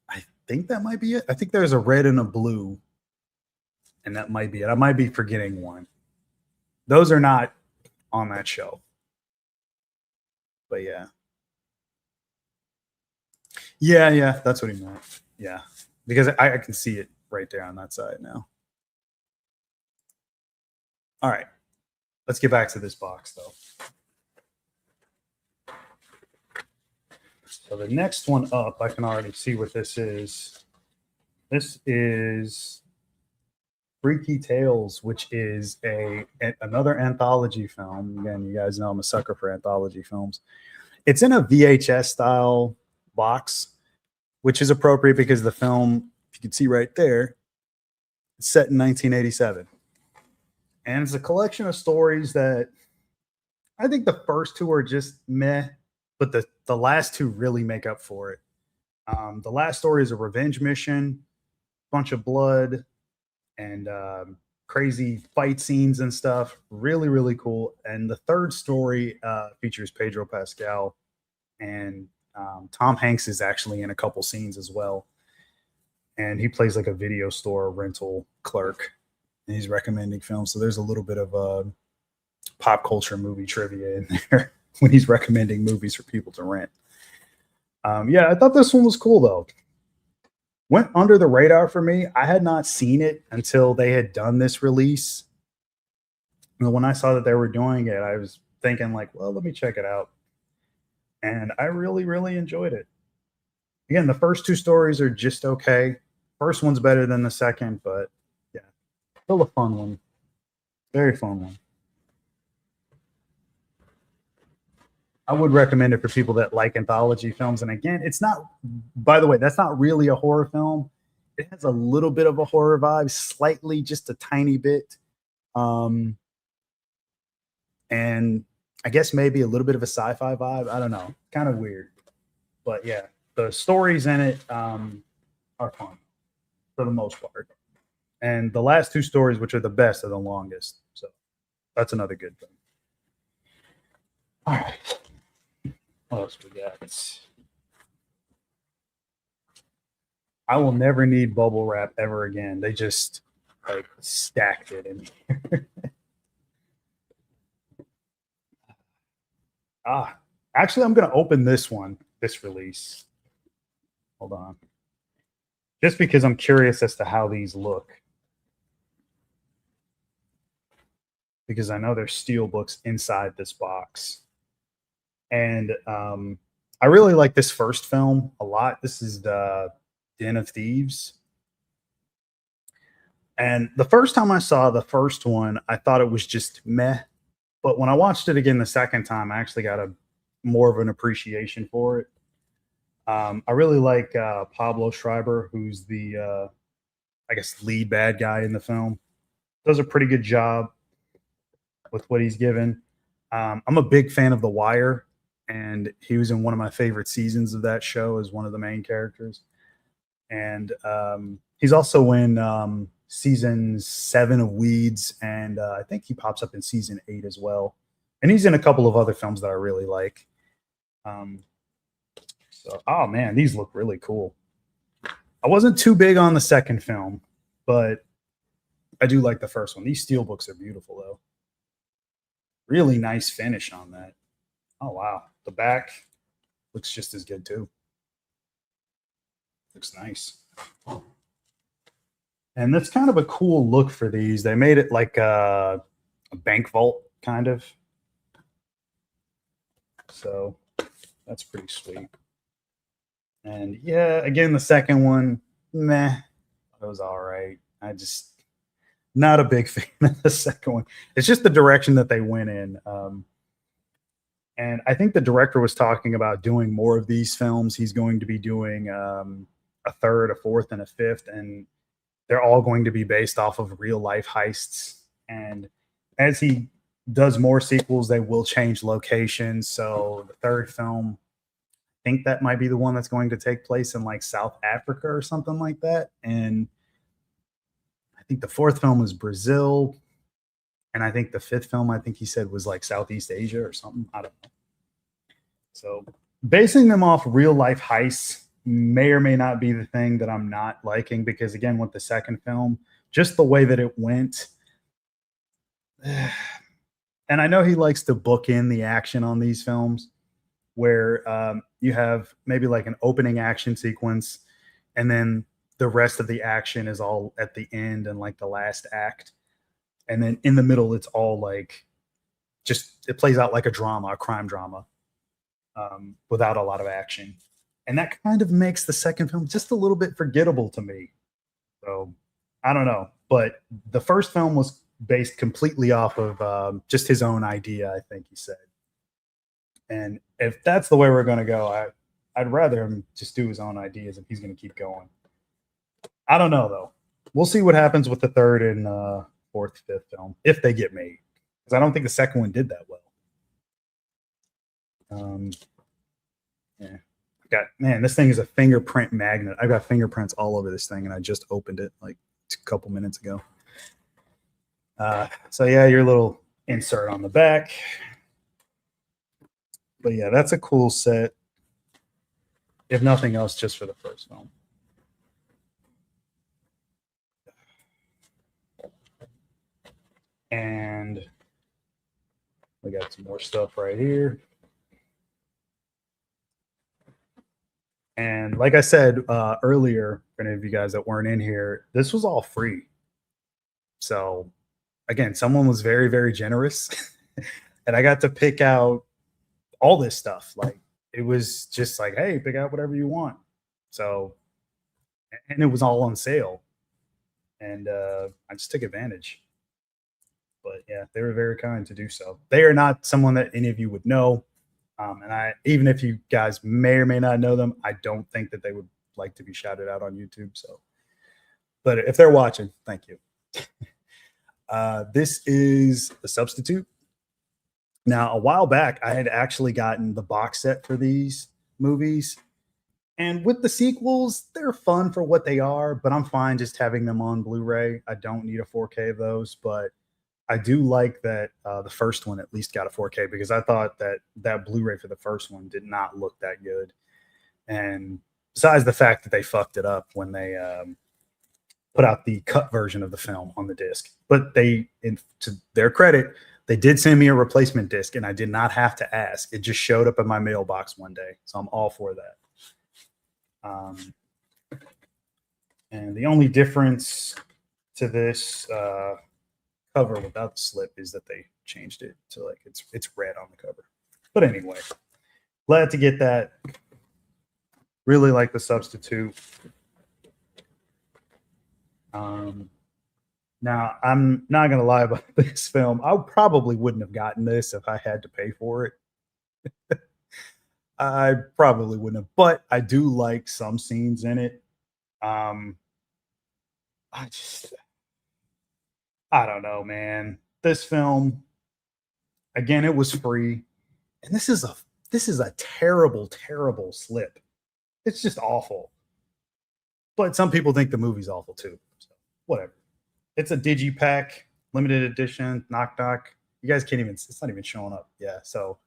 Speaker 1: I think that might be it. I think there's a red and a blue, and that might be it. I might be forgetting one. Those are not on that shelf. But yeah. Yeah, that's what he meant. Yeah, because I can see it right there on that side now. All right, let's get back to this box, though. So the next one up, I can already see what this is. This is Freaky Tales, which is another anthology film. Again, you guys know I'm a sucker for anthology films. It's in a VHS style box, which is appropriate because the film, if you can see right there, it's set in 1987. And it's a collection of stories that I think the first two are just meh, but the last two really make up for it. The last story is a revenge mission, bunch of blood, and crazy fight scenes and stuff. Really, really cool. And the third story features Pedro Pascal, and Tom Hanks is actually in a couple scenes as well. And he plays like a video store rental clerk, and he's recommending films. So there's a little bit of pop culture movie trivia in there when he's recommending movies for people to rent. Yeah, I thought this one was cool, though. Went under the radar for me. I had not seen it until they had done this release. When I saw that they were doing it, I was thinking like, well, let me check it out. And I really, really enjoyed it. Again, the first two stories are just okay. First one's better than the second, but yeah, still a fun one. Very fun one. I would recommend it for people that like anthology films. And again, it's not, by the way, that's not really a horror film. It has a little bit of a horror vibe, slightly, just a tiny bit. And I guess maybe a little bit of a sci-fi vibe. I don't know. Kind of weird. But yeah, the stories in it are fun for the most part. And the last two stories, which are the best, are the longest. So that's another good thing. All right. What else we got? I will never need bubble wrap ever again. They just like stacked it in here. Actually, I'm going to open this one, this release. Hold on. Just because I'm curious as to how these look. Because I know there's steel books inside this box. And I really like this first film a lot. This is the Den of Thieves. And the first time I saw the first one, I thought it was just meh. But when I watched it again the second time, I actually got a more of an appreciation for it. I really like Pablo Schreiber, who's the, I guess, lead bad guy in the film. Does a pretty good job with what he's given. I'm a big fan of The Wire, and he was in one of my favorite seasons of that show as one of the main characters. And he's also in season 7 of Weeds, and I think he pops up in season 8 as well. And he's in a couple of other films that I really like. So, oh man, these look really cool. I wasn't too big on the second film, but I do like the first one. These steel books are beautiful, though. Really nice finish on that. Oh wow, the back looks just as good too. Looks nice. And that's kind of a cool look for these. They made it like a bank vault kind of. So that's pretty sweet. And yeah, again, the second one, meh, it was all right. I just not a big fan of the second one. It's just the direction that they went in. And I think the director was talking about doing more of these films. He's going to be doing a third, a fourth, and a fifth, and they're all going to be based off of real life heists. And as he does more sequels, they will change locations. So the third film, I think that might be the one that's going to take place in like South Africa or something like that. And I think the fourth film was Brazil. And I think the fifth film, I think he said, was like Southeast Asia or something. I don't know. So basing them off real life heists may or may not be the thing that I'm not liking, because again, with the second film, just the way that it went. And I know he likes to book in the action on these films where you have maybe like an opening action sequence, and then the rest of the action is all at the end and like the last act. And then in the middle, it's all like just, it plays out like a drama, a crime drama, without a lot of action. And that kind of makes the second film just a little bit forgettable to me. So I don't know. But the first film was based completely off of just his own idea, I think he said. And if that's the way we're going to go, I'd rather him just do his own ideas if he's going to keep going. I don't know, though. We'll see what happens with the third and fourth, fifth film, if they get made. Because I don't think the second one did that well. Yeah. Man, this thing is a fingerprint magnet. I've got fingerprints all over this thing, and I just opened it like a couple minutes ago. So yeah, your little insert on the back. But yeah, that's a cool set. If nothing else, just for the first film. And we got some more stuff right here. And like I said earlier, for any of you guys that weren't in here, this was all free. So again, someone was very, very generous. And I got to pick out all this stuff. Like, it was just like, hey, pick out whatever you want. So, and it was all on sale. And I just took advantage. But yeah, they were very kind to do so. They are not someone that any of you would know. And even if you guys may or may not know them, I don't think that they would like to be shouted out on YouTube. So, but if they're watching, thank you. This is The Substitute. Now, a while back, I had actually gotten the box set for these movies. And with the sequels, they're fun for what they are, but I'm fine just having them on Blu ray. I don't need a 4K of those, but I do like that the first one at least got a 4K because I thought that that Blu ray for the first one did not look that good. And besides the fact that they fucked it up when they put out the cut version of the film on the disc, but to their credit, they did send me a replacement disc and I did not have to ask. It just showed up in my mailbox one day. So I'm all for that. And the only difference to this cover without the slip is that they changed it to like it's red on the cover. But anyway, glad to get that. Really like The Substitute. Now, I'm not going to lie about this film. I probably wouldn't have gotten this if I had to pay for it. I probably wouldn't have, but I do like some scenes in it. I don't know, man. This film, again, it was free, and this is a terrible, terrible slip. It's just awful. But some people think the movie's awful too. So whatever. It's a digipack, limited edition, knock knock. You guys can't even, it's not even showing up. Yeah. So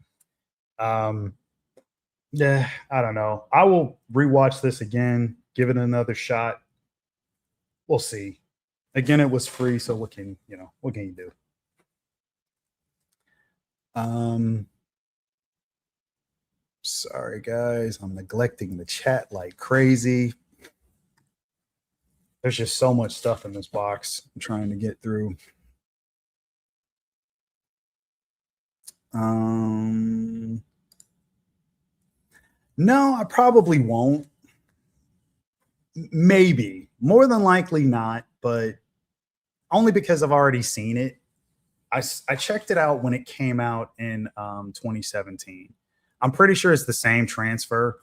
Speaker 1: yeah, I don't know. I will rewatch this again, give it another shot. We'll see. Again, it was free, so what can you do? Sorry guys, I'm neglecting the chat like crazy. There's just so much stuff in this box I'm trying to get through. No, I probably won't. Maybe. More than likely not, but only because I've already seen it. I checked it out when it came out in 2017. I'm pretty sure it's the same transfer.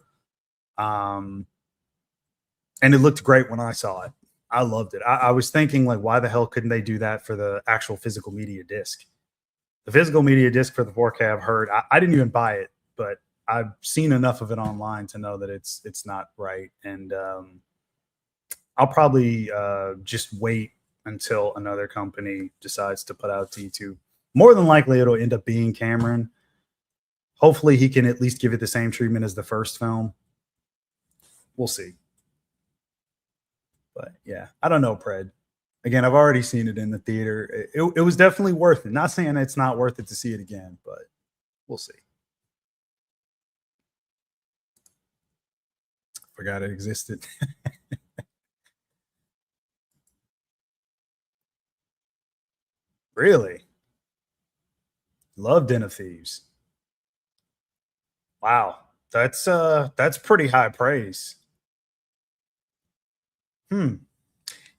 Speaker 1: And it looked great when I saw it. I loved it. I was thinking, like, why the hell couldn't they do that for the actual physical media disc? The physical media disc for the 4K, I've heard. I didn't even buy it, but I've seen enough of it online to know that it's not right. And I'll probably just wait until another company decides to put out T2. More than likely, it'll end up being Cameron. Hopefully, he can at least give it the same treatment as the first film. We'll see. But yeah, I don't know, Pred. Again, I've already seen it in the theater. It was definitely worth it. Not saying it's not worth it to see it again, but we'll see. Forgot it existed. Really? Love Den of Thieves. Wow. That's pretty high praise.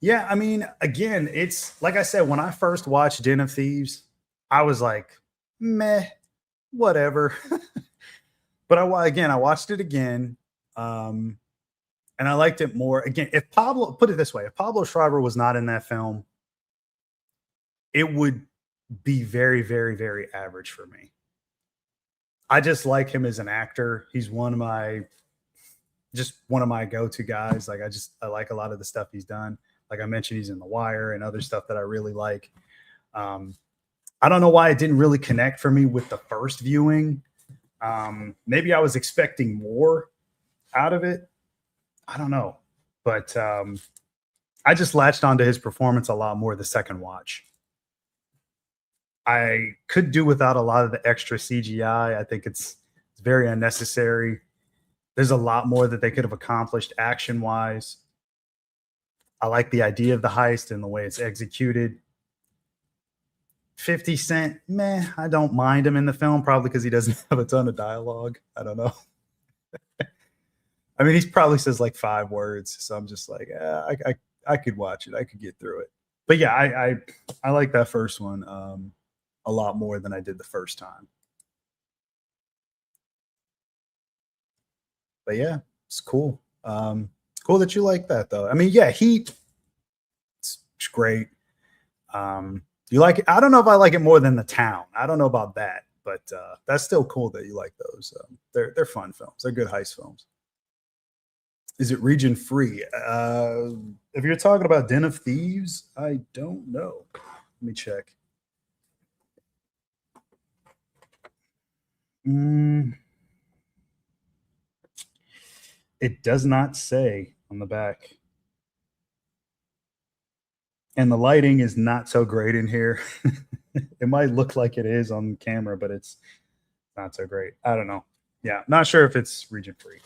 Speaker 1: Yeah, I mean, again, it's like I said, when I first watched Den of Thieves, I was like, meh, whatever. But I watched it again. And I liked it more. Again, put it this way, if Pablo Schreiber was not in that film, it would be very, very, very average for me. I just like him as an actor. He's one of my go-to guys. Like I like a lot of the stuff he's done. Like I mentioned, he's in The Wire and other stuff that I really like. I don't know why it didn't really connect for me with the first viewing. Maybe I was expecting more out of it. I don't know. But I just latched onto his performance a lot more the second watch. I could do without a lot of the extra CGI. I think it's very unnecessary. There's a lot more that they could have accomplished action-wise. I like the idea of the heist and the way it's executed. 50 Cent, meh, I don't mind him in the film, probably because he doesn't have a ton of dialogue. I don't know. I mean, he probably says like 5 words, so I'm just like, I could watch it. I could get through it. But yeah, I like that first one a lot more than I did the first time. But yeah, it's cool. Cool that you like that though. I mean, yeah, Heat, it's great. You like it? I don't know if I like it more than The Town. I don't know about that, but that's still cool that you like those. They're fun films. They're good heist films. Is it region free? If you're talking about Den of Thieves, I don't know. Let me check. Mm, it does not say on the back. And the lighting is not so great in here. It might look like it is on camera, but it's not so great. I don't know. Yeah, not sure if it's region free.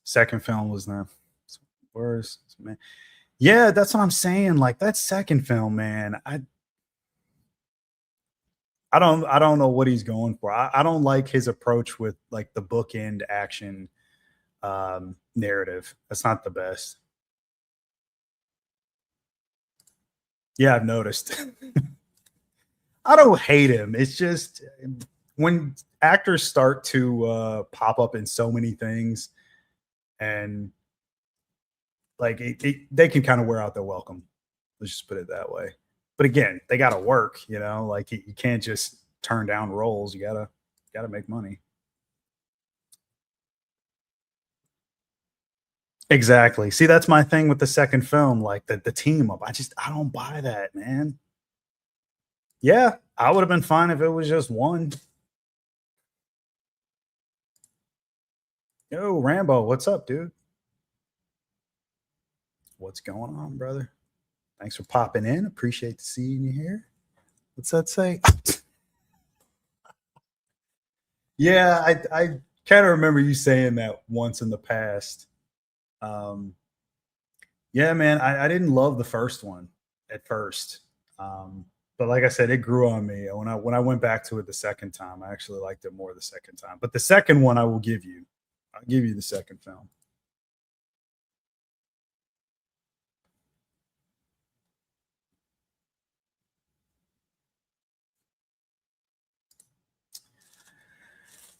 Speaker 1: Second film was the worst. Man. Yeah, that's what I'm saying. Like that second film, man. I don't know what he's going for. I don't like his approach with like the bookend action narrative. That's not the best. Yeah, I've noticed. I don't hate him. It's just when actors start to pop up in so many things and like they can kind of wear out their welcome. Let's just put it that way. But again, they got to work, you know, like you can't just turn down roles. You gotta make money. Exactly. See, that's my thing with the second film, like the team up. I don't buy that, man. Yeah, I would have been fine if it was just one. Yo, Rambo, what's up, dude? What's going on, brother? Thanks for popping in. Appreciate seeing you here. What's that say? Yeah, I kind of remember you saying that once in the past. Um, yeah, man, I didn't love the first one at first, but like I said, it grew on me. When I went back to it the second time, I actually liked it more the second time. But the second one, I will give you. I'll give you the second film.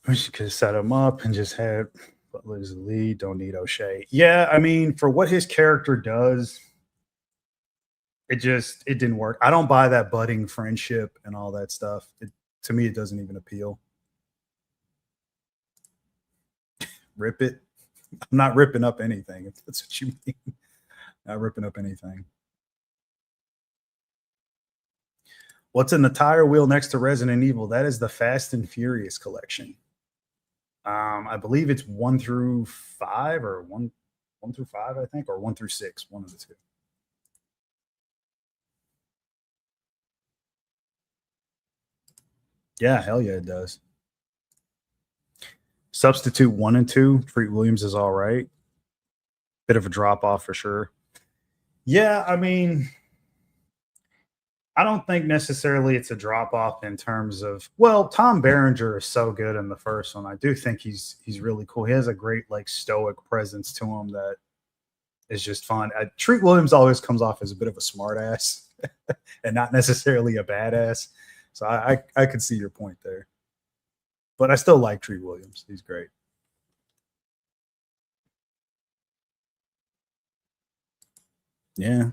Speaker 1: We should have set him up and just had Butler's the lead. Don't need O'Shea. Yeah, I mean, for what his character does, it didn't work. I don't buy that budding friendship and all that stuff. To me, it doesn't even appeal. Rip it. I'm not ripping up anything. If that's what you mean. Not ripping up anything. What's in the tire wheel next to Resident Evil? That is the Fast and Furious collection. I believe it's 1 through 5 or one through 5, I think, or 1 through 6, one of the two. Yeah, hell yeah, it does. Substitute 1 and 2. Treat Williams is all right. Bit of a drop off for sure. Yeah, I mean, I don't think necessarily it's a drop off in terms of well, Tom Berenger is so good in the first one. I do think he's really cool. He has a great like stoic presence to him that is just fun. Treat Williams always comes off as a bit of a smartass and not necessarily a badass. So I could see your point there. But I still like Treat Williams. He's great. Yeah.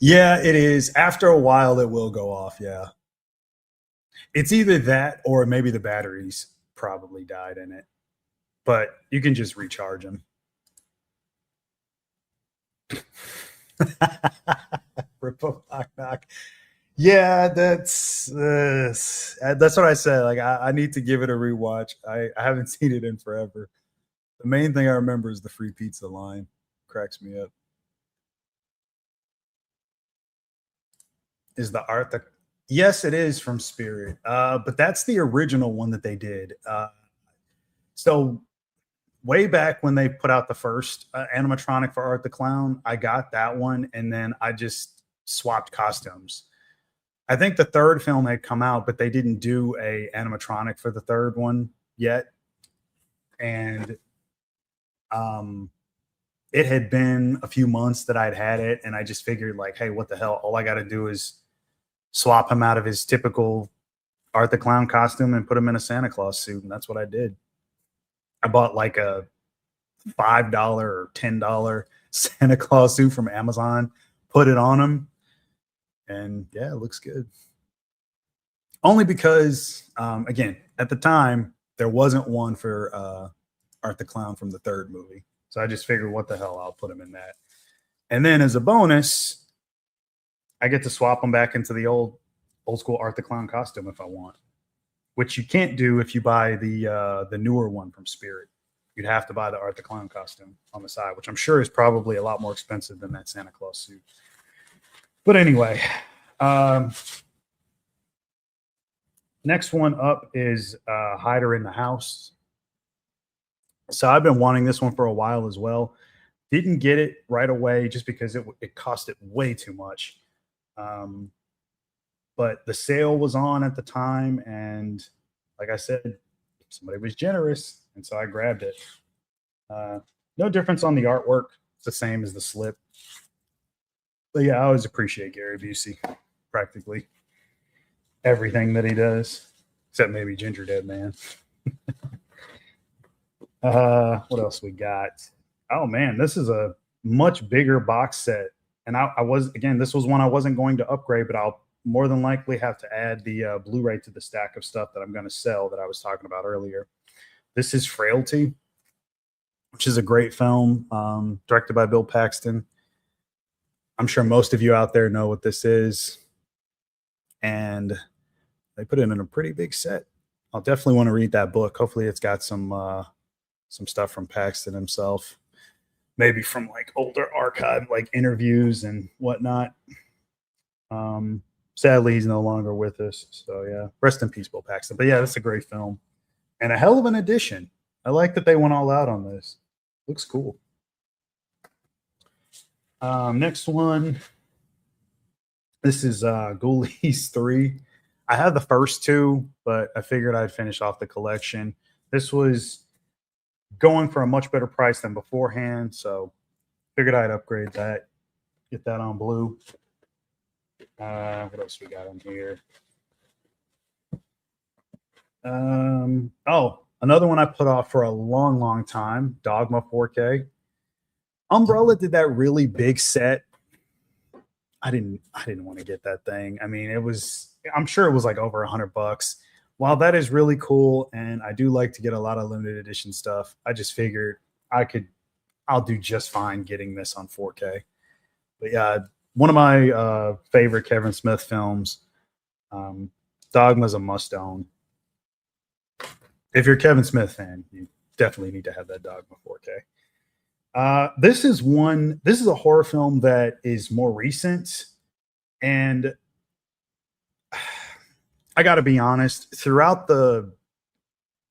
Speaker 1: Yeah, it is. After a while, it will go off. Yeah. It's either that or maybe the batteries probably died in it, but you can just recharge them. Rip up, knock, knock. Yeah, that's what I said. Like I need to give it a rewatch. I haven't seen it in forever. The main thing I remember is the free pizza line. Cracks me up. Is the art the yes, it is from Spirit. But that's the original one that they did. So way back when they put out the first animatronic for Art the Clown, I got that one, and then I just swapped costumes. I think the third film had come out, but they didn't do a animatronic for the third one yet, and um, it had been a few months that I'd had it, and I just figured like, hey, what the hell? All I got to do is swap him out of his typical Art the Clown costume and put him in a Santa Claus suit, and that's what I did. I bought like a $5 or $10 Santa Claus suit from Amazon, put it on him, and yeah, it looks good. Only because, again, at the time there wasn't one for Art the Clown from the third movie, so I just figured, what the hell, I'll put him in that. And then as a bonus, I get to swap him back into the old school Art the Clown costume if I want, which you can't do if you buy the newer one from Spirit. You'd have to buy the Art the Clown costume on the side, which I'm sure is probably a lot more expensive than that Santa Claus suit. But anyway, next one up is Hider in the House. So I've been wanting this one for a while as well. Didn't get it right away just because it cost it way too much. But the sale was on at the time, and like I said, somebody was generous, and so I grabbed it. No difference on the artwork. It's the same as the slip. But yeah, I always appreciate Gary Busey. Practically everything that he does, except maybe Ginger Dead Man. What else we got? Oh man, this is a much bigger box set. And this was one I wasn't going to upgrade, but I'll more than likely have to add the Blu-ray to the stack of stuff that I'm going to sell that I was talking about earlier. This is Frailty, which is a great film, directed by Bill Paxton. I'm sure most of you out there know what this is. And they put it in a pretty big set. I'll definitely want to read that book. Hopefully it's got some stuff from Paxton himself, maybe from like older archive, like interviews and whatnot. Sadly, he's no longer with us. So yeah, rest in peace, Bill Paxton. But yeah, that's a great film and a hell of an addition. I like that they went all out on this. Looks cool. Next one. This is Ghoulies 3. I had the first two, but I figured I'd finish off the collection. This was going for a much better price than beforehand, so figured I'd upgrade that, get that on blue. What else we got on here? Another one I put off for a long time, Dogma 4K. Umbrella did that really big set. I didn't want to get that thing. I mean, I'm sure it was like over $100. While that is really cool, and I do like to get a lot of limited edition stuff, I just figured I'll do just fine getting this on 4K. But yeah, one of my favorite Kevin Smith films. Dogma's a must own. If you're a Kevin Smith fan, you definitely need to have that Dogma 4K. This is a horror film that is more recent, and I got to be honest, throughout the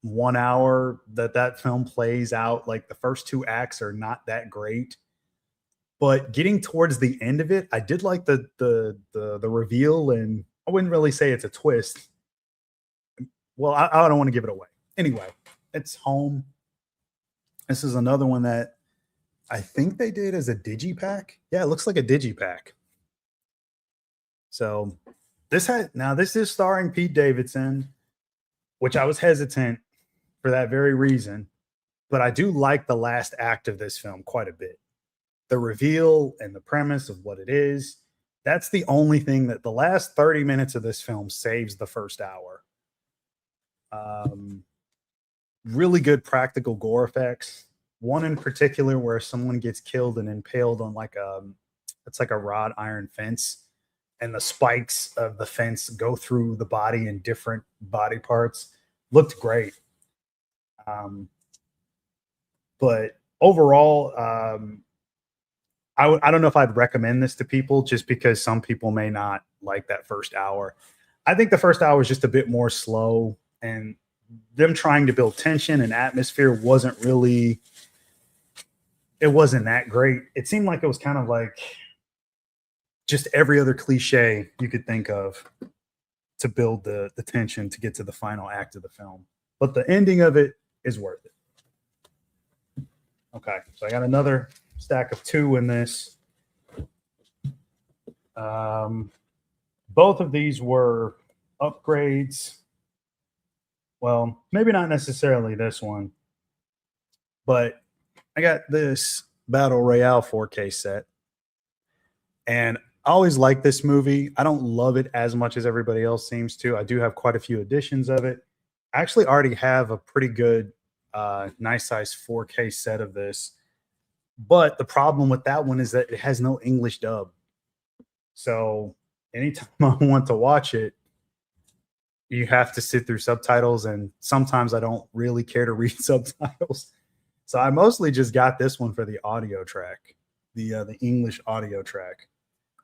Speaker 1: 1 hour that film plays out, like the first two acts are not that great, but getting towards the end of it, I did like the reveal, and I wouldn't really say it's a twist. Well, I don't want to give it away. Anyway, it's Home. This is another one that I think they did as a digipack. Yeah, it looks like a digipack. So this is starring Pete Davidson, which I was hesitant for that very reason, but I do like the last act of this film quite a bit. The reveal and the premise of what it is, that's the only thing that the last 30 minutes of this film saves the first hour. Really good practical gore effects. One in particular where someone gets killed and impaled on it's like a wrought iron fence, and the spikes of the fence go through the body in different body parts. Looked great. But overall, I don't know if I'd recommend this to people, just because some people may not like that first hour. I think the first hour is just a bit more slow, and them trying to build tension and atmosphere wasn't that great. It seemed like it was kind of like just every other cliche you could think of to build the tension to get to the final act of the film. But the ending of it is worth it. Okay, so I got another stack of 2 in this. Both of these were upgrades. Well, maybe not necessarily this one, but I got this Battle Royale 4K set. And I always like this movie. I don't love it as much as everybody else seems to. I do have quite a few editions of it. I actually already have a pretty good, nice size 4K set of this. But the problem with that one is that it has no English dub. So anytime I want to watch it, you have to sit through subtitles. And sometimes I don't really care to read subtitles. So I mostly just got this one for the audio track, the English audio track,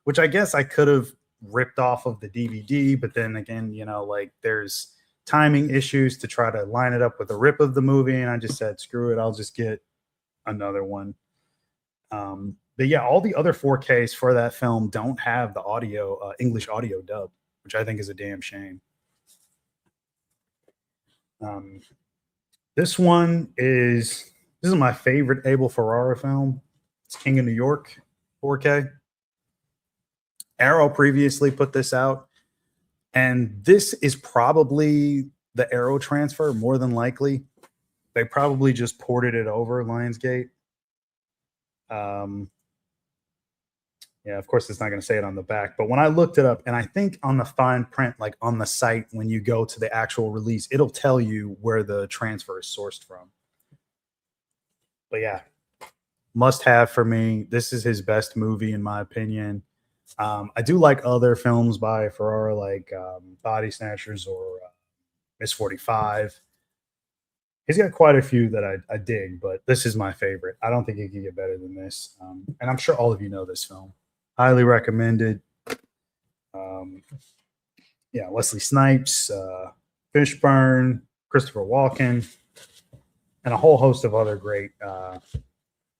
Speaker 1: which I guess I could have ripped off of the DVD. But then again, you know, like there's timing issues to try to line it up with the rip of the movie. And I just said, screw it. I'll just get another one. But yeah, all the other 4Ks for that film don't have the audio, English audio dub, which I think is a damn shame. This is my favorite Abel Ferrara film. It's King of New York 4K. Arrow previously put this out, and this is probably the Arrow transfer, more than likely. They probably just ported it over Lionsgate. Yeah, of course, it's not going to say it on the back, but when I looked it up, and I think on the fine print, like on the site, when you go to the actual release, it'll tell you where the transfer is sourced from. But yeah, must have for me. This is his best movie, in my opinion. I do like other films by Ferrara, like Body Snatchers or Miss 45. He's got quite a few that I dig, but this is my favorite. I don't think it can get better than this. And I'm sure all of you know this film. Highly recommended. Yeah, Wesley Snipes, Fishburne, Christopher Walken, and a whole host of other great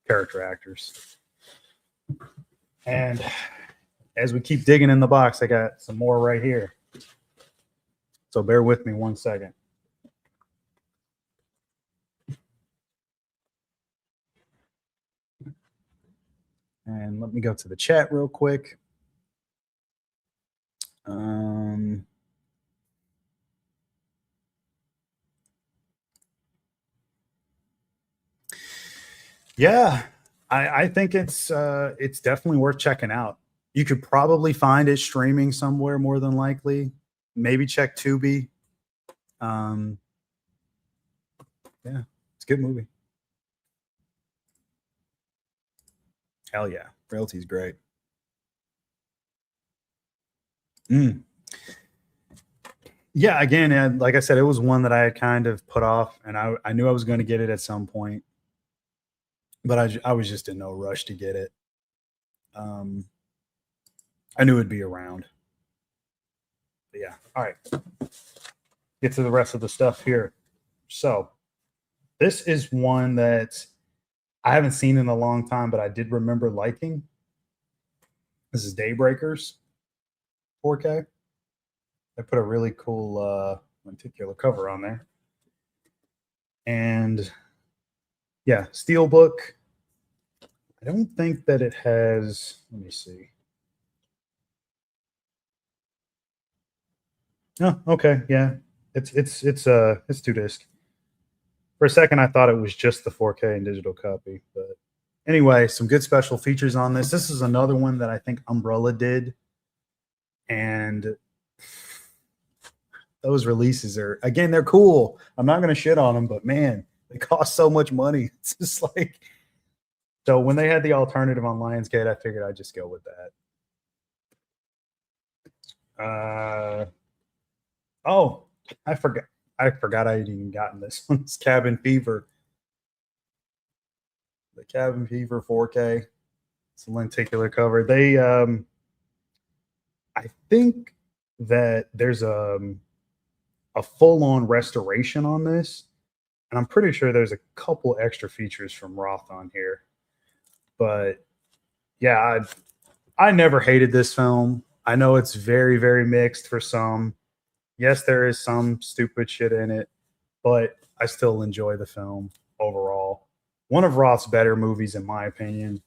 Speaker 1: character actors. And as we keep digging in the box, I got some more right here. So bear with me 1 second. And let me go to the chat real quick. Yeah, I think it's definitely worth checking out. You could probably find it streaming somewhere, more than likely. Maybe check Tubi. Yeah, it's a good movie. Hell yeah, Frailty's great. Yeah, again, like I said, it was one that I had kind of put off, and I knew I was going to get it at some point, but I was just in no rush to get it. I knew it'd be around. But yeah, all right. Get to the rest of the stuff here. So this is one that I haven't seen in a long time, but I did remember liking. This is Daybreakers 4K. They put a really cool lenticular cover on there. And yeah, Steelbook. I don't think that it has, let me see. Oh, okay, yeah. It's 2-disc. For a second, I thought it was just the 4K and digital copy. But anyway, some good special features on this. This is another one that I think Umbrella did. And those releases are, again, they're cool. I'm not going to shit on them, but man, they cost so much money. It's just like, so when they had the alternative on Lionsgate, I figured I'd just go with that. Oh, I forgot I had even gotten this one. It's Cabin Fever. The Cabin Fever 4K. It's a lenticular cover. They I think that there's a full-on restoration on this, and I'm pretty sure there's a couple extra features from Roth on here. But yeah, I never hated this film. I know it's very, very mixed for some. Yes, there is some stupid shit in it, but I still enjoy the film overall. One of Roth's better movies, in my opinion.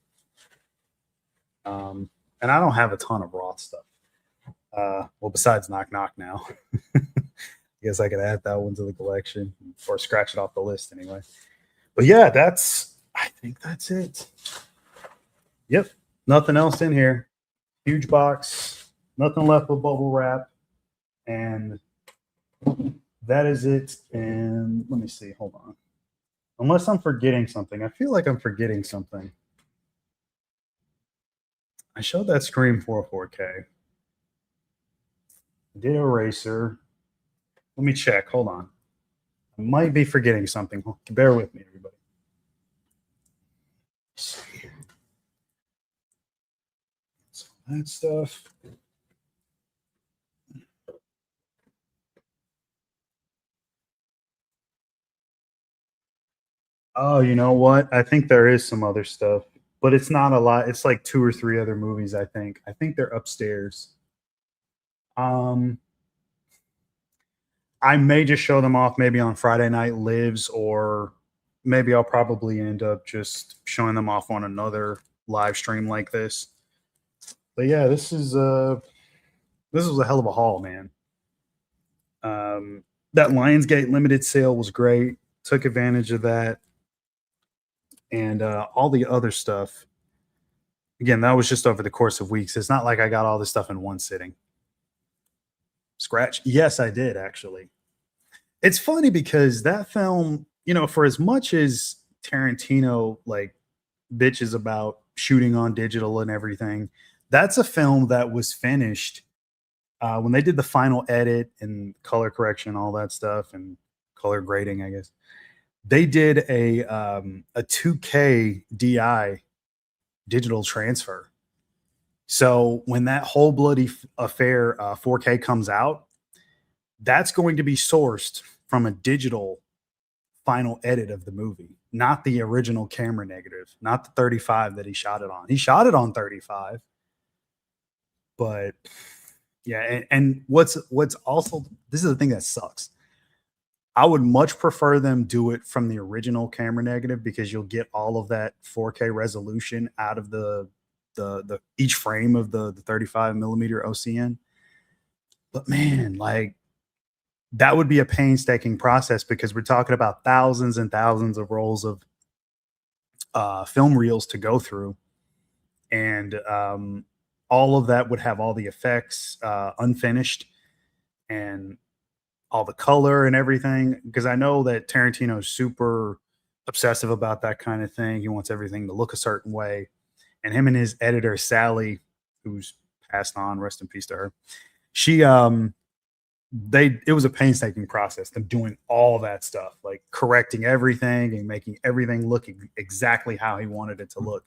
Speaker 1: And I don't have a ton of Roth stuff. Well, besides Knock Knock now. I guess I could add that one to the collection or scratch it off the list anyway. But yeah, I think that's it. Yep. Nothing else in here. Huge box. Nothing left but bubble wrap. And that is it. And let me see. Hold on. Unless I'm forgetting something. I feel like I'm forgetting something. I showed that Scream 4K. I did Eraser. Let me check. Hold on. I might be forgetting something. Bear with me, everybody. So that stuff. Oh, you know what? I think there is some other stuff, but it's not a lot. It's like two or three other movies, I think. I think they're upstairs. Um, I may just show them off maybe on Friday Night Lives, or maybe I'll probably end up just showing them off on another live stream like this. But yeah, this was a hell of a haul, man. That Lionsgate limited sale was great. Took advantage of that, and all the other stuff. Again, that was just over the course of weeks. It's not like I got all this stuff in one sitting. Scratch? Yes, I did actually. It's funny because that film, for as much as Tarantino like bitches about shooting on digital and everything, that's a film that was finished when they did the final edit and color correction, all that stuff, and color grading, I guess. They did a 2K DI digital transfer. So when that whole bloody affair 4K comes out, that's going to be sourced from a digital final edit of the movie, not the original camera negative, not the 35 that he shot it on. He shot it on 35, but yeah, and what's also, this is the thing that sucks. I would much prefer them do it from the original camera negative because you'll get all of that 4K resolution out of the each frame of the 35 millimeter OCN. But man, like that would be a painstaking process because we're talking about thousands and thousands of rolls of film reels to go through, and all of that would have all the effects unfinished and all the color and everything. Because I know that Tarantino is super obsessive about that kind of thing. He wants everything to look a certain way, and him and his editor Sally, who's passed on, rest in peace to her. She it was a painstaking process, them doing all that stuff, like correcting everything and making everything look exactly how he wanted it to look.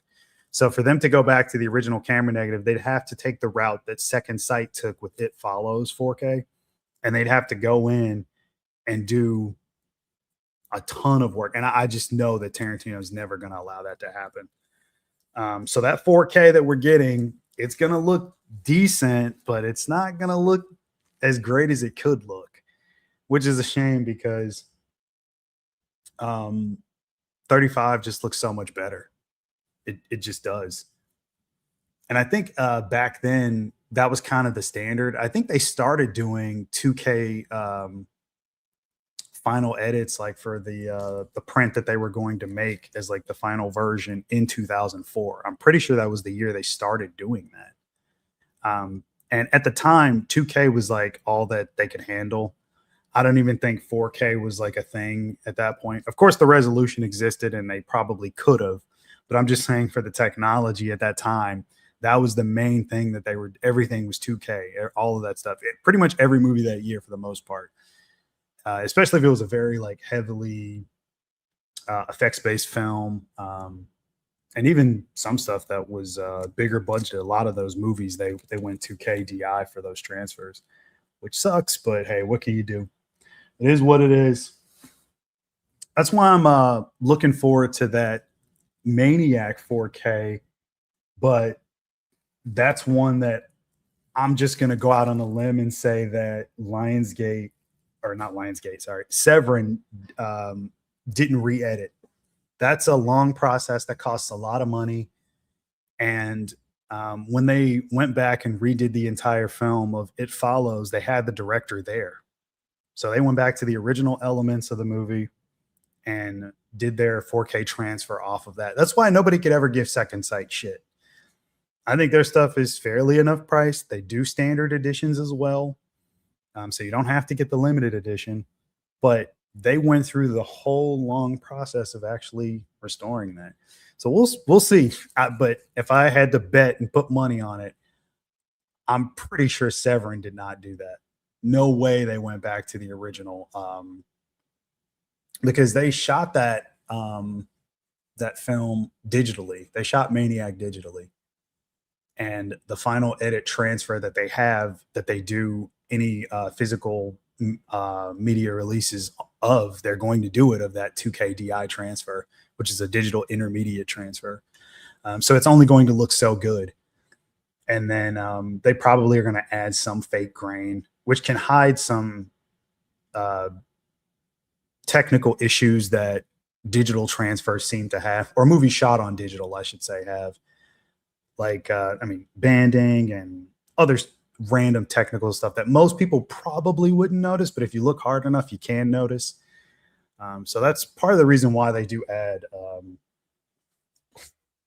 Speaker 1: So for them to go back to the original camera negative, they'd have to take the route that Second Sight took with It Follows 4K, and they'd have to go in and do a ton of work. And I just know that Tarantino is never going to allow that to happen. So that 4K that we're getting, it's going to look decent, but it's not going to look as great as it could look, which is a shame because 35 just looks so much better. It just does. And I think back then that was kind of the standard. I think they started doing 2K final edits like for the print that they were going to make as like the final version in 2004. I'm pretty sure that was the year they started doing that. And at the time, 2K was like all that they could handle. I don't even think 4K was like a thing at that point. Of course, the resolution existed and they probably could have, but I'm just saying for the technology at that time, that was the main thing that everything was 2K, all of that stuff. Pretty much every movie that year for the most part, especially if it was a very like heavily effects-based film. And even some stuff that was bigger budget. A lot of those movies, they went 2K DI for those transfers, which sucks. But hey, what can you do? It is what it is. That's why I'm looking forward to that Maniac 4K. But that's one that I'm just going to go out on a limb and say that Lionsgate, or not Lionsgate, sorry, Severin didn't re-edit. That's a long process that costs a lot of money, and When they went back and redid the entire film of It Follows, they had the director there. So they went back to the original elements of the movie and did their 4K transfer off of that. That's why nobody could ever give Second Sight shit. I think their stuff is fairly enough priced. They do standard editions as well. So you don't have to get the limited edition, but they went through the whole long process of actually restoring that. So we'll see. But if I had to bet and put money on it, I'm pretty sure Severin did not do that. No way they went back to the original, because they shot that that film digitally. They shot Maniac digitally, and the final edit transfer that they have, that they do any physical media releases of, they're going to do it of that 2K DI transfer, which is a digital intermediate transfer. So it's only going to look so good. And then they probably are going to add some fake grain, which can hide some technical issues that digital transfers seem to have, or movies shot on digital, I should say, have. Like, banding and other random technical stuff that most people probably wouldn't notice, but if you look hard enough, you can notice. So that's part of the reason why they do add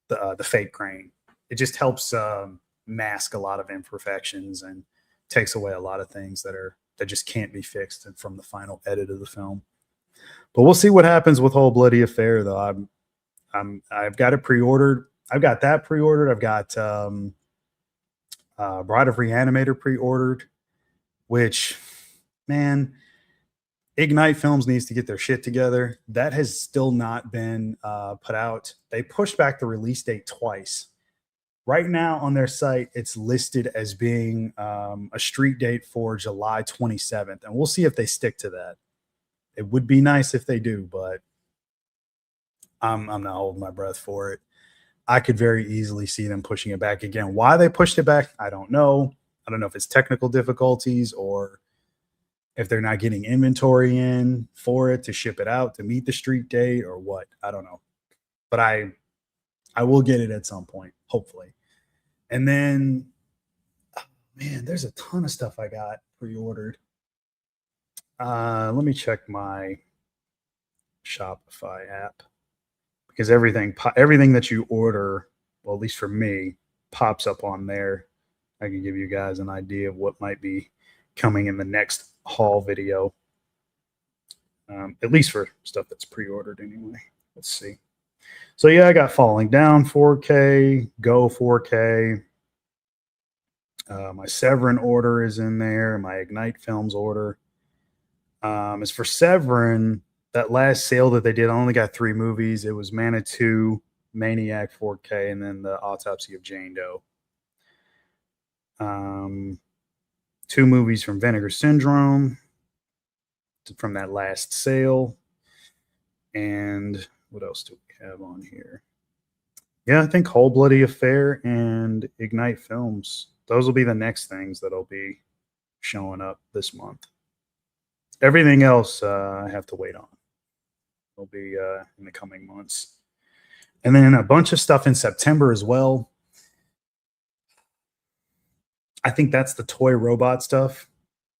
Speaker 1: the fake grain. It just helps mask a lot of imperfections and takes away a lot of things that just can't be fixed from the final edit of the film. But we'll see what happens with Whole Bloody Affair, though. I've got it pre-ordered. I've got that pre-ordered. I've got Bride of Reanimator pre-ordered, which, man, Ignite Films needs to get their shit together. That has still not been put out. They pushed back the release date twice. Right now on their site, it's listed as being a street date for July 27th, and we'll see if they stick to that. It would be nice if they do, but I'm not holding my breath for it. I could very easily see them pushing it back again. Why they pushed it back, I don't know. I don't know if it's technical difficulties or if they're not getting inventory in for it to ship it out to meet the street date or what. I don't know. But I will get it at some point, hopefully. And then, man, there's a ton of stuff I got pre-ordered. Let me check my Shopify app, because everything that you order, well, at least for me, pops up on there. I can give you guys an idea of what might be coming in the next haul video, at least for stuff that's pre-ordered anyway. Let's see. So yeah, I got Falling Down 4K, Go 4K. My Severin order is in there. My Ignite Films order. As for Severin, that last sale that they did, I only got 3 movies. It was Manitou, Maniac 4K, and then the Autopsy of Jane Doe. 2 movies from Vinegar Syndrome from that last sale. And what else do we have on here? Yeah, I think Whole Bloody Affair and Ignite Films. Those will be the next things that'll be showing up this month. Everything else I have to wait on. It'll be in the coming months. And then a bunch of stuff in September as well. I think that's the toy robot stuff.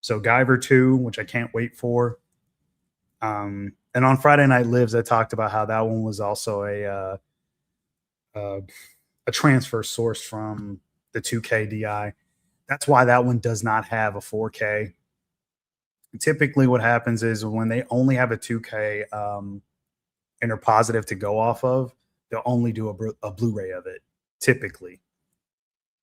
Speaker 1: So Guyver 2, which I can't wait for. And on Friday Night Lives, I talked about how that one was also a transfer sourced from the 2K DI. That's why that one does not have a 4K. Typically what happens is when they only have a 2K interpositive to go off of, they'll only do a Blu-ray of it, typically.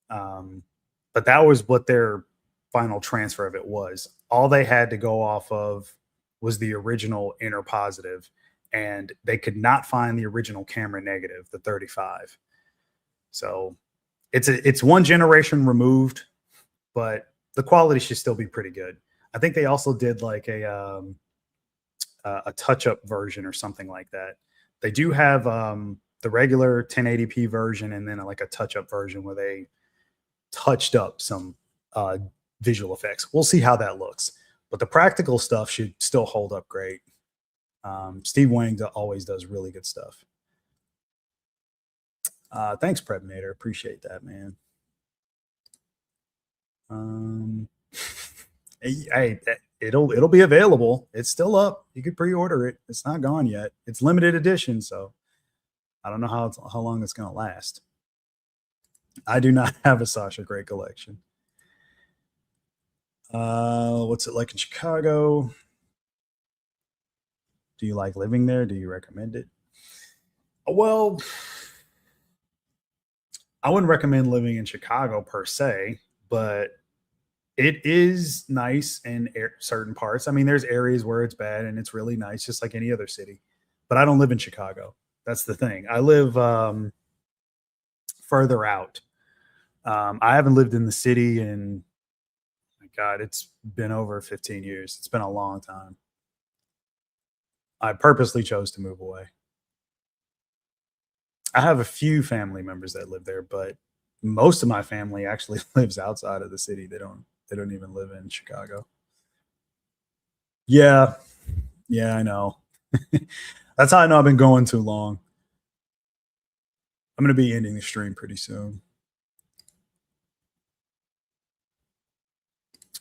Speaker 1: But that was what their final transfer of it was. All they had to go off of was the original interpositive, and they could not find the original camera negative, the 35. So it's one generation removed, but the quality should still be pretty good. I think they also did like a touch-up version or something like that. They do have the regular 1080p version and then like a touch-up version where they touched up some visual effects. We'll see how that looks. But the practical stuff should still hold up great. Steve Wang always does really good stuff. Thanks, Prebnator. Appreciate that, man. Um, hey, it'll be available. It's still up. You could pre-order it. It's not gone yet. It's limited edition, so I don't know how long it's gonna last. I do not have a Sasha Grey collection. What's it like in Chicago? Do you like living there? Do you recommend it? Well, I wouldn't recommend living in Chicago per se, but it is nice in certain parts. I mean, there's areas where it's bad and it's really nice, just like any other city. But I don't live in Chicago. That's the thing. I live further out. I haven't lived in the city in, my God, it's been over 15 years. It's been a long time. I purposely chose to move away. I have a few family members that live there, but most of my family actually lives outside of the city. They don't even live in Chicago. Yeah, yeah, I know. That's how I know I've been going too long. I'm gonna be ending the stream pretty soon.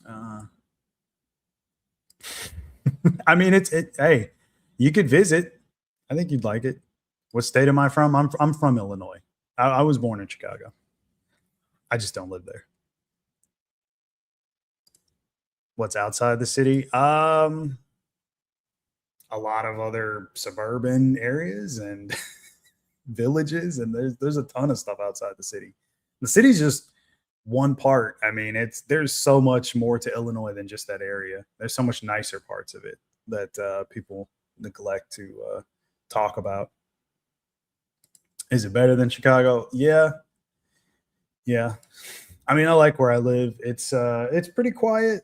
Speaker 1: Uh, I mean, Hey, you could visit. I think you'd like it. What state am I from? I'm from Illinois. I was born in Chicago. I just don't live there. What's outside the city? A lot of other suburban areas and villages, and there's a ton of stuff outside the city. The city's just one part. I mean, there's so much more to Illinois than just that area. There's so much nicer parts of it that people neglect to talk about. Is it better than Chicago? Yeah, yeah. I mean, I like where I live. It's pretty quiet.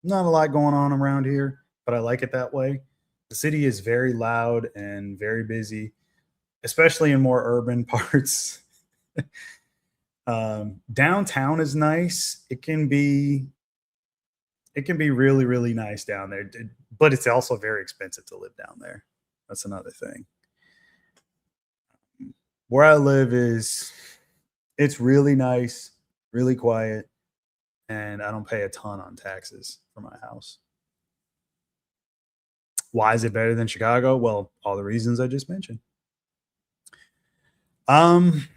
Speaker 1: Not a lot going on around here, but I like it that way. The city is very loud and very busy, especially in more urban parts. Downtown is nice. It can be really really nice down there, but it's also very expensive to live down there. That's another thing. Where I live is it's really nice, really quiet, and I don't pay a ton on taxes for my house. Why is it better than Chicago? Well, all the reasons I just mentioned. Um,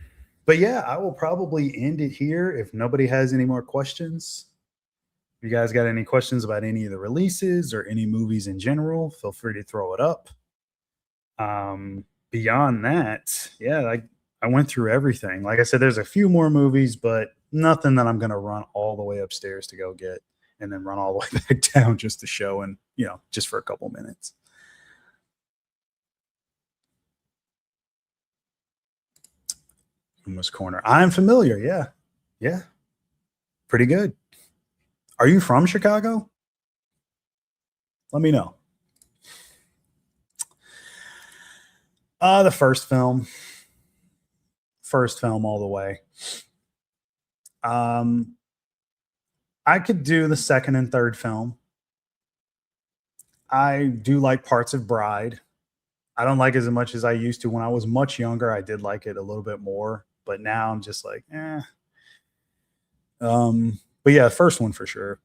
Speaker 1: but yeah, I will probably end it here if nobody has any more questions. If you guys got any questions about any of the releases or any movies in general, feel free to throw it up. Beyond that, yeah, I went through everything. Like I said, there's a few more movies, but nothing that I'm gonna run all the way upstairs to go get and then run all the way back down just to show and just for a couple minutes. Loomis Corner. I'm familiar. Yeah. Yeah. Pretty good. Are you from Chicago? Let me know. The first film. First film all the way. Um, I could do the second and third film. I do like parts of Bride. I don't like it as much as I used to. When I was much younger, I did like it a little bit more, but now I'm just like, eh. But yeah, first one for sure.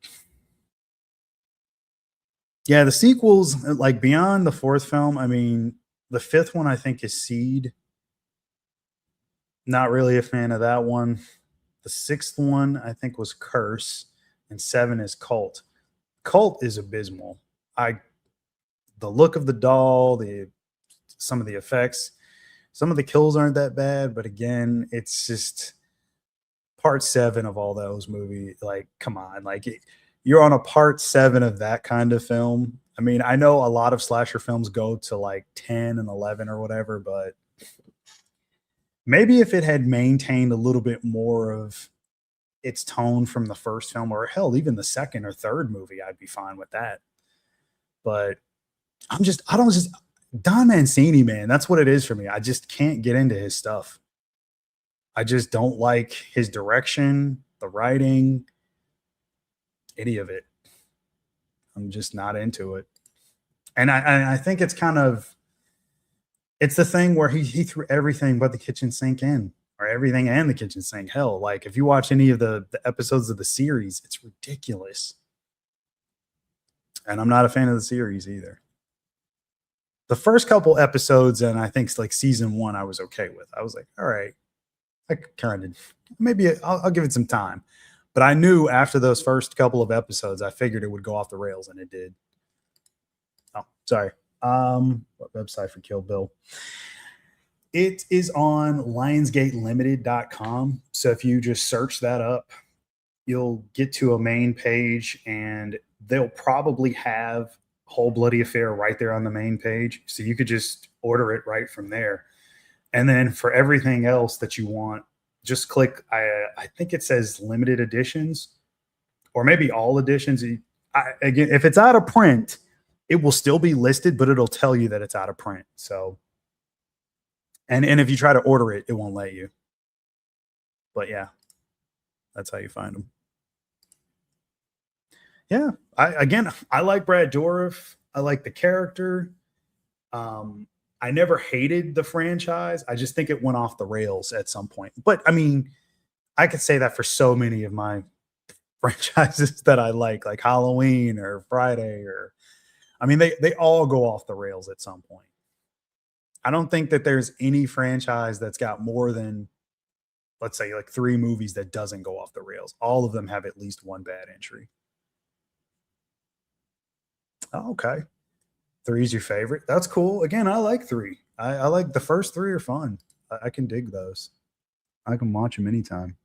Speaker 1: Yeah, the sequels, like beyond the fourth film, I mean, the fifth one I think is Seed. Not really a fan of that one. The sixth one I think was Curse, and seven is Cult. Cult is abysmal. I The look of the doll, the some of the effects, some of the kills aren't that bad, but again, it's just part seven of all those movies. Like, come on, you're on a part seven of that kind of film. I mean, I know a lot of slasher films go to like 10 and 11 or whatever, but maybe if it had maintained a little bit more of its tone from the first film, or hell, even the second or third movie, I'd be fine with that. But I don't just Don Mancini, man. That's what it is for me. I just can't get into his stuff. I just don't like his direction, the writing, any of it. I'm just not into it. And I think it's the thing where he threw everything but the kitchen sink in. or everything and the kitchen sink. Hell, like if you watch any of the episodes of the series, it's ridiculous. And I'm not a fan of the series either. The first couple episodes, and I think it's like season one, I was okay with. I was like, all right, I kind of maybe I'll give it some time. But I knew after those first couple of episodes, I figured it would go off the rails, and it did. Oh, sorry. What website for Kill Bill? It is on lionsgatelimited.com. So if you just search that up, you'll get to a main page, and they'll probably have Whole Bloody Affair right there on the main page. So you could just order it right from there. And then for everything else that you want, just click, I think it says limited editions, or maybe all editions. Again, if it's out of print, it will still be listed, but it'll tell you that it's out of print. So, and if you try to order it, it won't let you. But yeah, that's how you find them. Yeah, I like Brad Dourif. I like the character. I never hated the franchise. I just think it went off the rails at some point. But I mean, I could say that for so many of my franchises that I like Halloween or Friday, or I mean, they all go off the rails at some point. I don't think that there's any franchise that's got more than, let's say, like 3 movies that doesn't go off the rails. All of them have at least one bad entry. Oh, okay. 3 is your favorite. That's cool. Again, I like 3. I like the first 3 are fun. I can dig those. I can watch them anytime.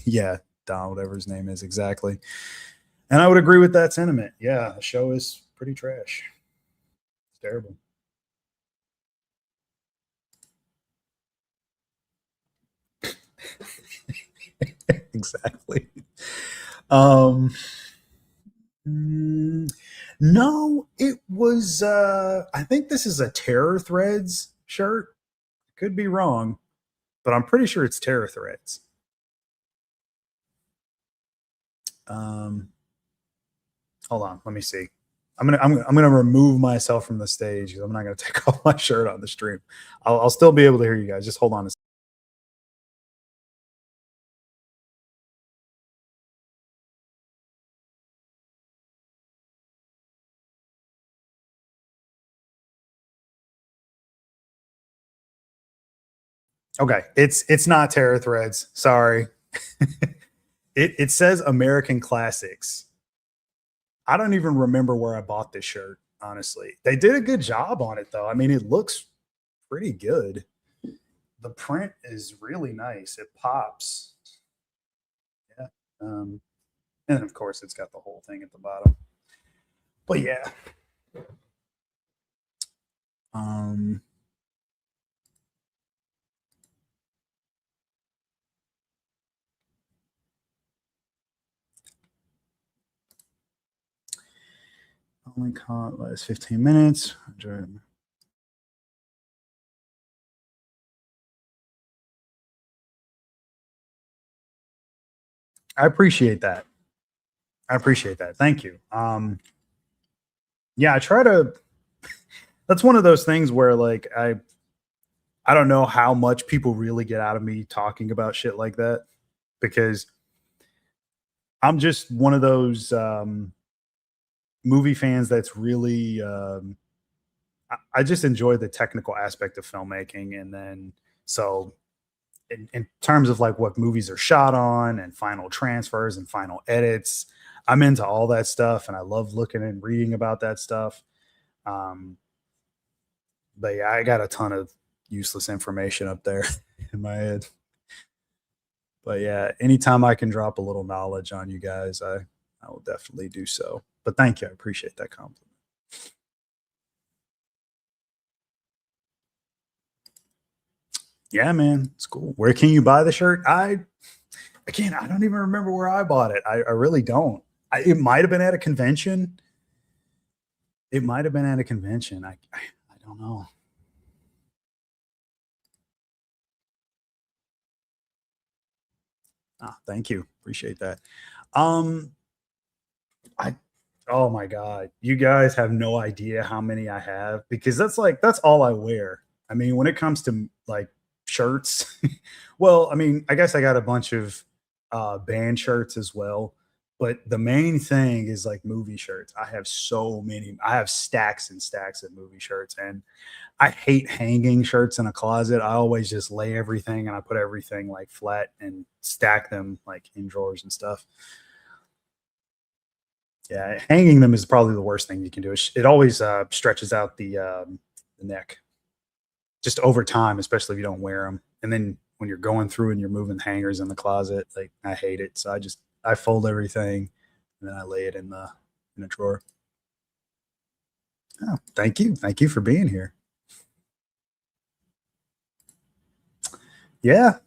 Speaker 1: Yeah, Don, whatever his name is, exactly. And I would agree with that sentiment. Yeah, the show is pretty trash. It's terrible. Exactly. Um, no, it was. I think this is a Terror Threads shirt. Could be wrong, but I'm pretty sure it's Terror Threads. Hold on, let me see. I'm gonna remove myself from the stage because I'm not gonna take off my shirt on the stream. I'll still be able to hear you guys. Just hold on a second. Okay, it's not Terror Threads. Sorry. It says American Classics. I don't even remember where I bought this shirt, honestly. They did a good job on it though. I mean, it looks pretty good. The print is really nice. It pops. Yeah. And of course it's got the whole thing at the bottom. But yeah. Um only caught last 15 minutes. I appreciate that. I appreciate that. Thank you. Yeah, I try to that's one of those things where like I don't know how much people really get out of me talking about shit like that, because I'm just one of those movie fans that's really I just enjoy the technical aspect of filmmaking. And then so in terms of like what movies are shot on and final transfers and final edits, I'm into all that stuff and I love looking and reading about that stuff. Um, but yeah, I got a ton of useless information up there in my head. But yeah, anytime I can drop a little knowledge on you guys, I will definitely do so. But thank you. I appreciate that compliment. Yeah, man, it's cool. Where can you buy the shirt? I don't even remember where I bought it. I really don't. It might have been at a convention. It might have been at a convention. I don't know. Ah, thank you. Appreciate that. Um, I oh my god, you guys have no idea how many I have, because that's all I wear. I mean, when it comes to like shirts. Well, I mean, I guess I got a bunch of band shirts as well. But the main thing is like movie shirts. I have so many. I have stacks and stacks of movie shirts, and I hate hanging shirts in a closet. I always just lay everything and I put everything like flat and stack them like in drawers and stuff. Yeah, hanging them is probably the worst thing you can do. It always stretches out the neck just over time, especially if you don't wear them. And then when you're going through and you're moving hangers in the closet, like I hate it. So I fold everything and then I lay it in a drawer. Oh, thank you for being here. Yeah,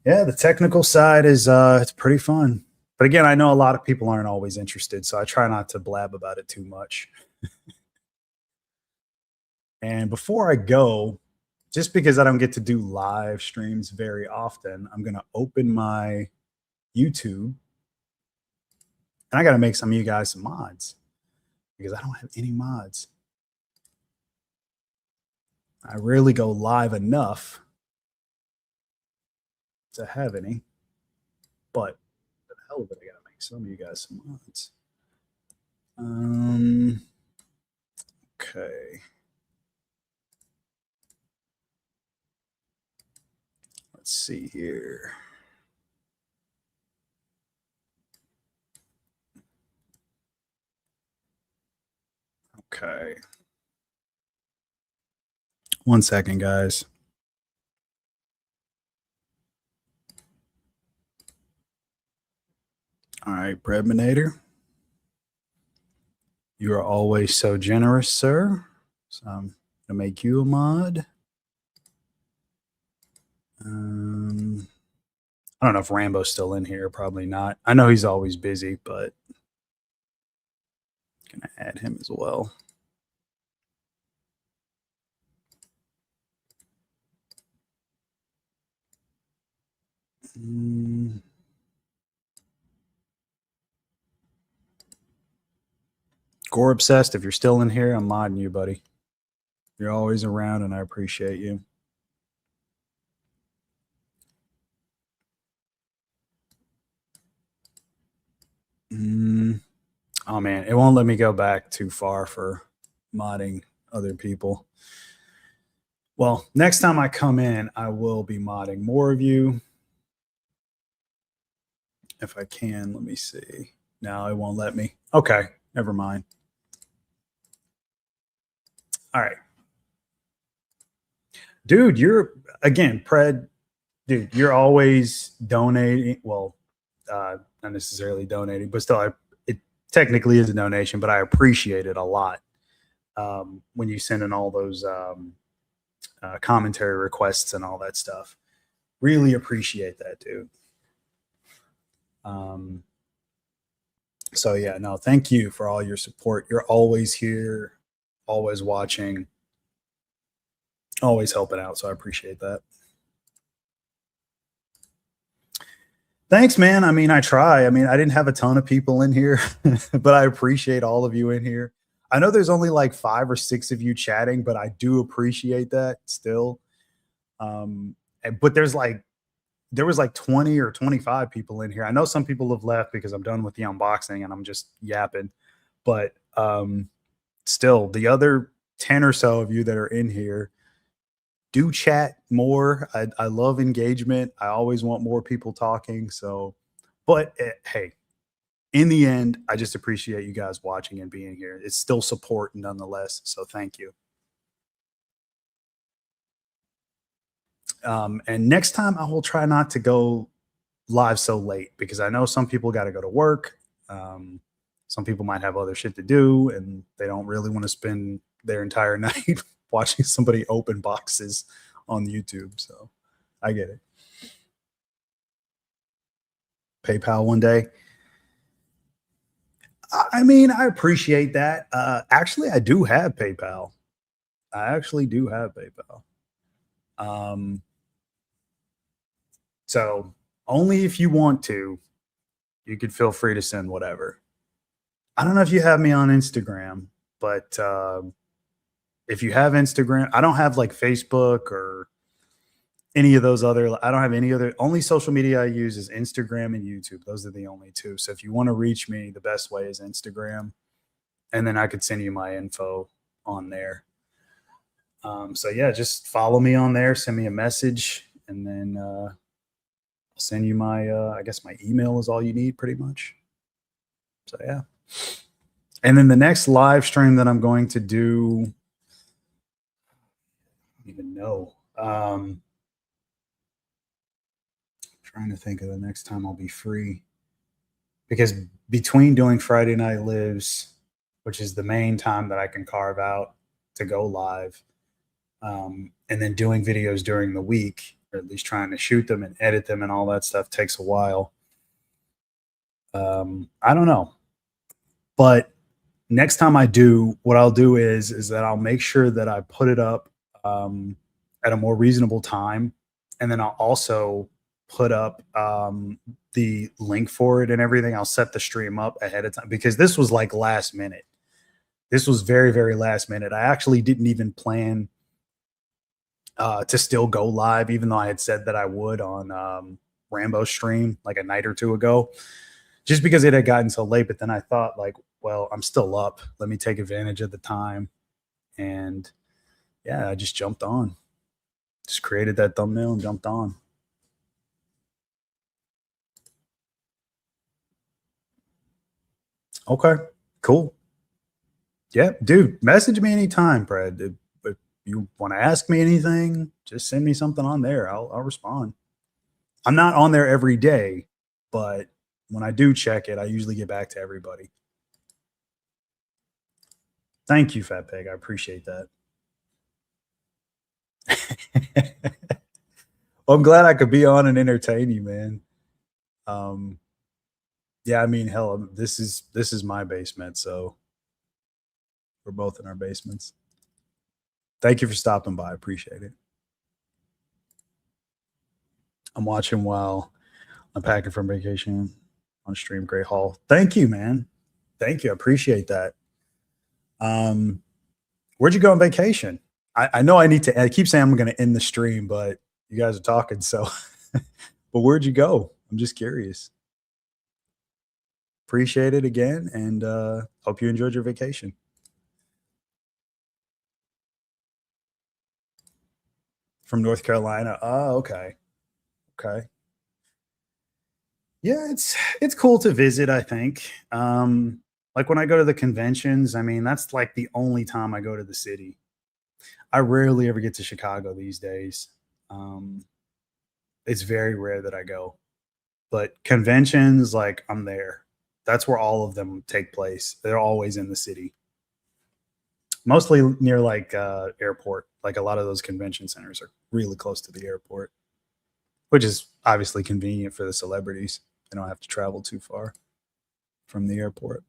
Speaker 1: yeah. The technical side is it's pretty fun. But again, I know a lot of people aren't always interested, so I try not to blab about it too much. And before I go, just because I don't get to do live streams very often, I'm going to open my YouTube and I got to make some of you guys some mods because I don't have any mods. I rarely go live enough to have any, but for the hell of it, I got to make some of you guys some mods. Okay. Let's see here. Okay. 1 second, guys. All right, Bredminator. You are always so generous, sir. So I'm going to make you a mod. I don't know if Rambo's still in here. Probably not. I know he's always busy, but I'm going to add him as well. Gore Obsessed, if you're still in here, I'm modding you, buddy. You're always around, and I appreciate you. Oh, man. It won't let me go back too far for modding other people. Well, next time I come in, I will be modding more of you. If I can, let me see. No, it won't let me. Okay, never mind. All right. Dude, you're, again, Pred, dude, you're always donating. Well, not necessarily donating, but still, it technically is a donation, but I appreciate it a lot when you send in all those commentary requests and all that stuff. Really appreciate that, dude. So yeah, no, thank you for all your support. You're always here, always watching, always helping out. So I appreciate that. Thanks, man. I mean, I try. I mean, I didn't have a ton of people in here, but I appreciate all of you in here. I know there's only like 5 or 6 of you chatting, but I do appreciate that still. But there was like 20 or 25 people in here. I know some people have left because I'm done with the unboxing and I'm just yapping. But still, the other 10 or so of you that are in here, do chat more. I love engagement. I always want more people talking. So, but hey, in the end, I just appreciate you guys watching and being here. It's still support nonetheless. So thank you. And next time I will try not to go live so late because I know some people got to go to work. Some people might have other shit to do and they don't really want to spend their entire night watching somebody open boxes on YouTube. So I get it. PayPal one day. I mean, I appreciate that. Actually, I do have PayPal. I actually do have PayPal. So only if you want to, you could feel free to send whatever. I don't know if you have me on Instagram, but if you have Instagram, I don't have like Facebook or any of those other, I don't have any other, only social media I use is Instagram and YouTube. Those are the only two. So if you want to reach me, the best way is Instagram. And then I could send you my info on there. So yeah, just follow me on there, send me a message, and then I'll send you my, I guess my email is all you need pretty much. So yeah. And then the next live stream that I'm going to do, I don't even know. Trying to think of the next time I'll be free, because between doing Friday Night Lives, which is the main time that I can carve out to go live, and then doing videos during the week, or at least trying to shoot them and edit them and all that stuff takes a while. I don't know, but next time I do, what I'll do is that I'll make sure that I put it up at a more reasonable time, and then I'll also put up the link for it and everything. I'll set the stream up ahead of time, because this was like last minute. This was very, very last minute. I actually didn't even plan to still go live, even though I had said that I would on Rambo's stream like a night or two ago, just because it had gotten so late. But then I thought, like, well, I'm still up. Let me take advantage of the time. And yeah, I just jumped on. Just created that thumbnail and jumped on. Okay, cool. Yeah, dude, message me anytime, Brad. If you want to ask me anything, just send me something on there. I'll respond. I'm not on there every day, but when I do check it, I usually get back to everybody. Thank you, Fat Pig. I appreciate that. Well, I'm glad I could be on and entertain you, man. Yeah, I mean, hell, this is my basement, so we're both in our basements. Thank you for stopping by. I appreciate it. I'm watching while I'm packing from vacation on stream. Great haul. Thank you, man. Thank you. I appreciate that. Where'd you go on vacation? I know I need to, I keep saying I'm going to end the stream, but you guys are talking. So, but where'd you go? I'm just curious. Appreciate it again. And hope you enjoyed your vacation. From North Carolina. Oh, okay. Okay. Yeah, it's cool to visit, I think. Like when I go to the conventions, I mean, that's like the only time I go to the city. I rarely ever get to Chicago these days. It's very rare that I go. But conventions, like I'm there. That's where all of them take place. They're always in the city. Mostly near like airport. Like a lot of those convention centers are really close to the airport, which is obviously convenient for the celebrities. They don't have to travel too far from the airport.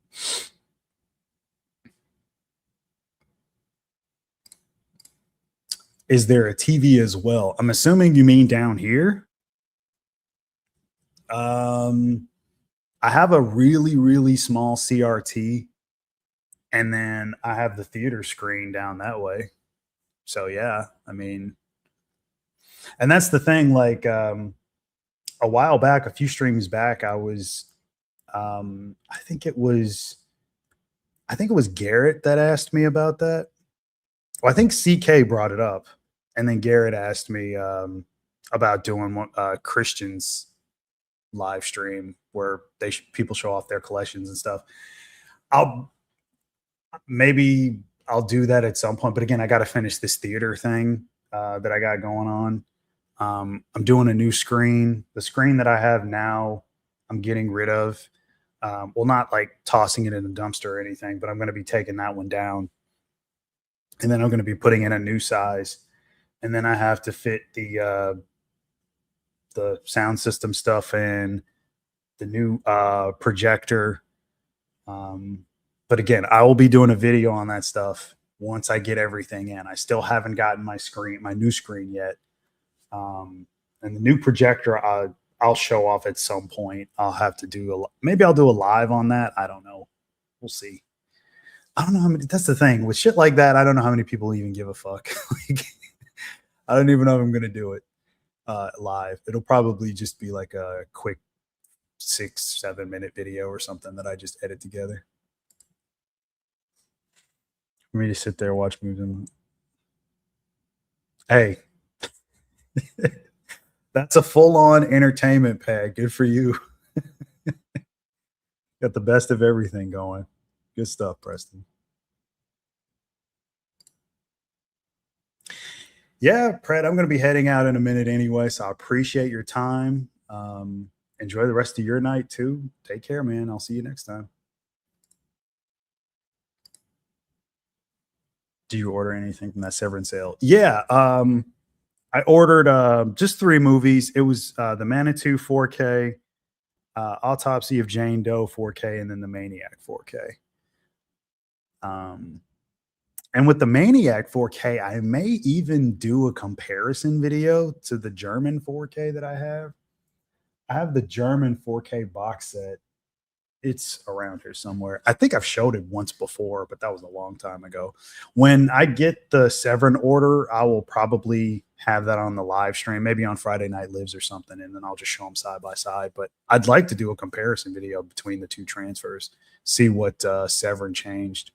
Speaker 1: Is there a TV as well? I'm assuming you mean down here. I have a really, really small CRT, and then I have the theater screen down that way. So yeah, I mean, and that's the thing. Like a while back, a few streams back, I was, I think it was Garrett that asked me about that. Well, I think CK brought it up, and then Garrett asked me about doing one Christians live stream where people show off their collections and stuff. Maybe I'll do that at some point, but again, I got to finish this theater thing that I got going on. I'm doing a new screen. The screen that I have now, I'm getting rid of. Well, not like tossing it in a dumpster or anything, but I'm going to be taking that one down. And then I'm going to be putting in a new size. And then I have to fit the sound system stuff in, the new projector. But again, I will be doing a video on that stuff once I get everything in. I still haven't gotten my new screen yet. And the new projector, I'll show off at some point. I'll have to do maybe I'll do a live on that. I don't know. We'll see. I don't know how many. That's the thing with shit like that. I don't know how many people even give a fuck. Like, I don't even know if I'm gonna do it. live. It'll probably just be like a quick 6-7 minute video or something that I just edit together. For me to sit there watch movies. Hey, that's a full-on entertainment pad. Good for you. Got the best of everything going. Good stuff, Preston. Yeah, Pret, I'm going to be heading out in a minute anyway, so I appreciate your time. Enjoy the rest of your night too. Take care, man. I'll see you next time. Do you order anything from that Severance sale? Yeah, I ordered just 3 movies. It was the Manitou 4K, Autopsy of Jane Doe 4K, and then the Maniac 4K. And with the Maniac 4K, I may even do a comparison video to the German 4K that I have. I have the German 4K box set. It's around here somewhere. I think I've showed it once before, but that was a long time ago. When I get the Severin order, I will probably have that on the live stream, maybe on Friday Night Lives or something, and then I'll just show them side by side. But I'd like to do a comparison video between the 2 transfers, see what Severin changed,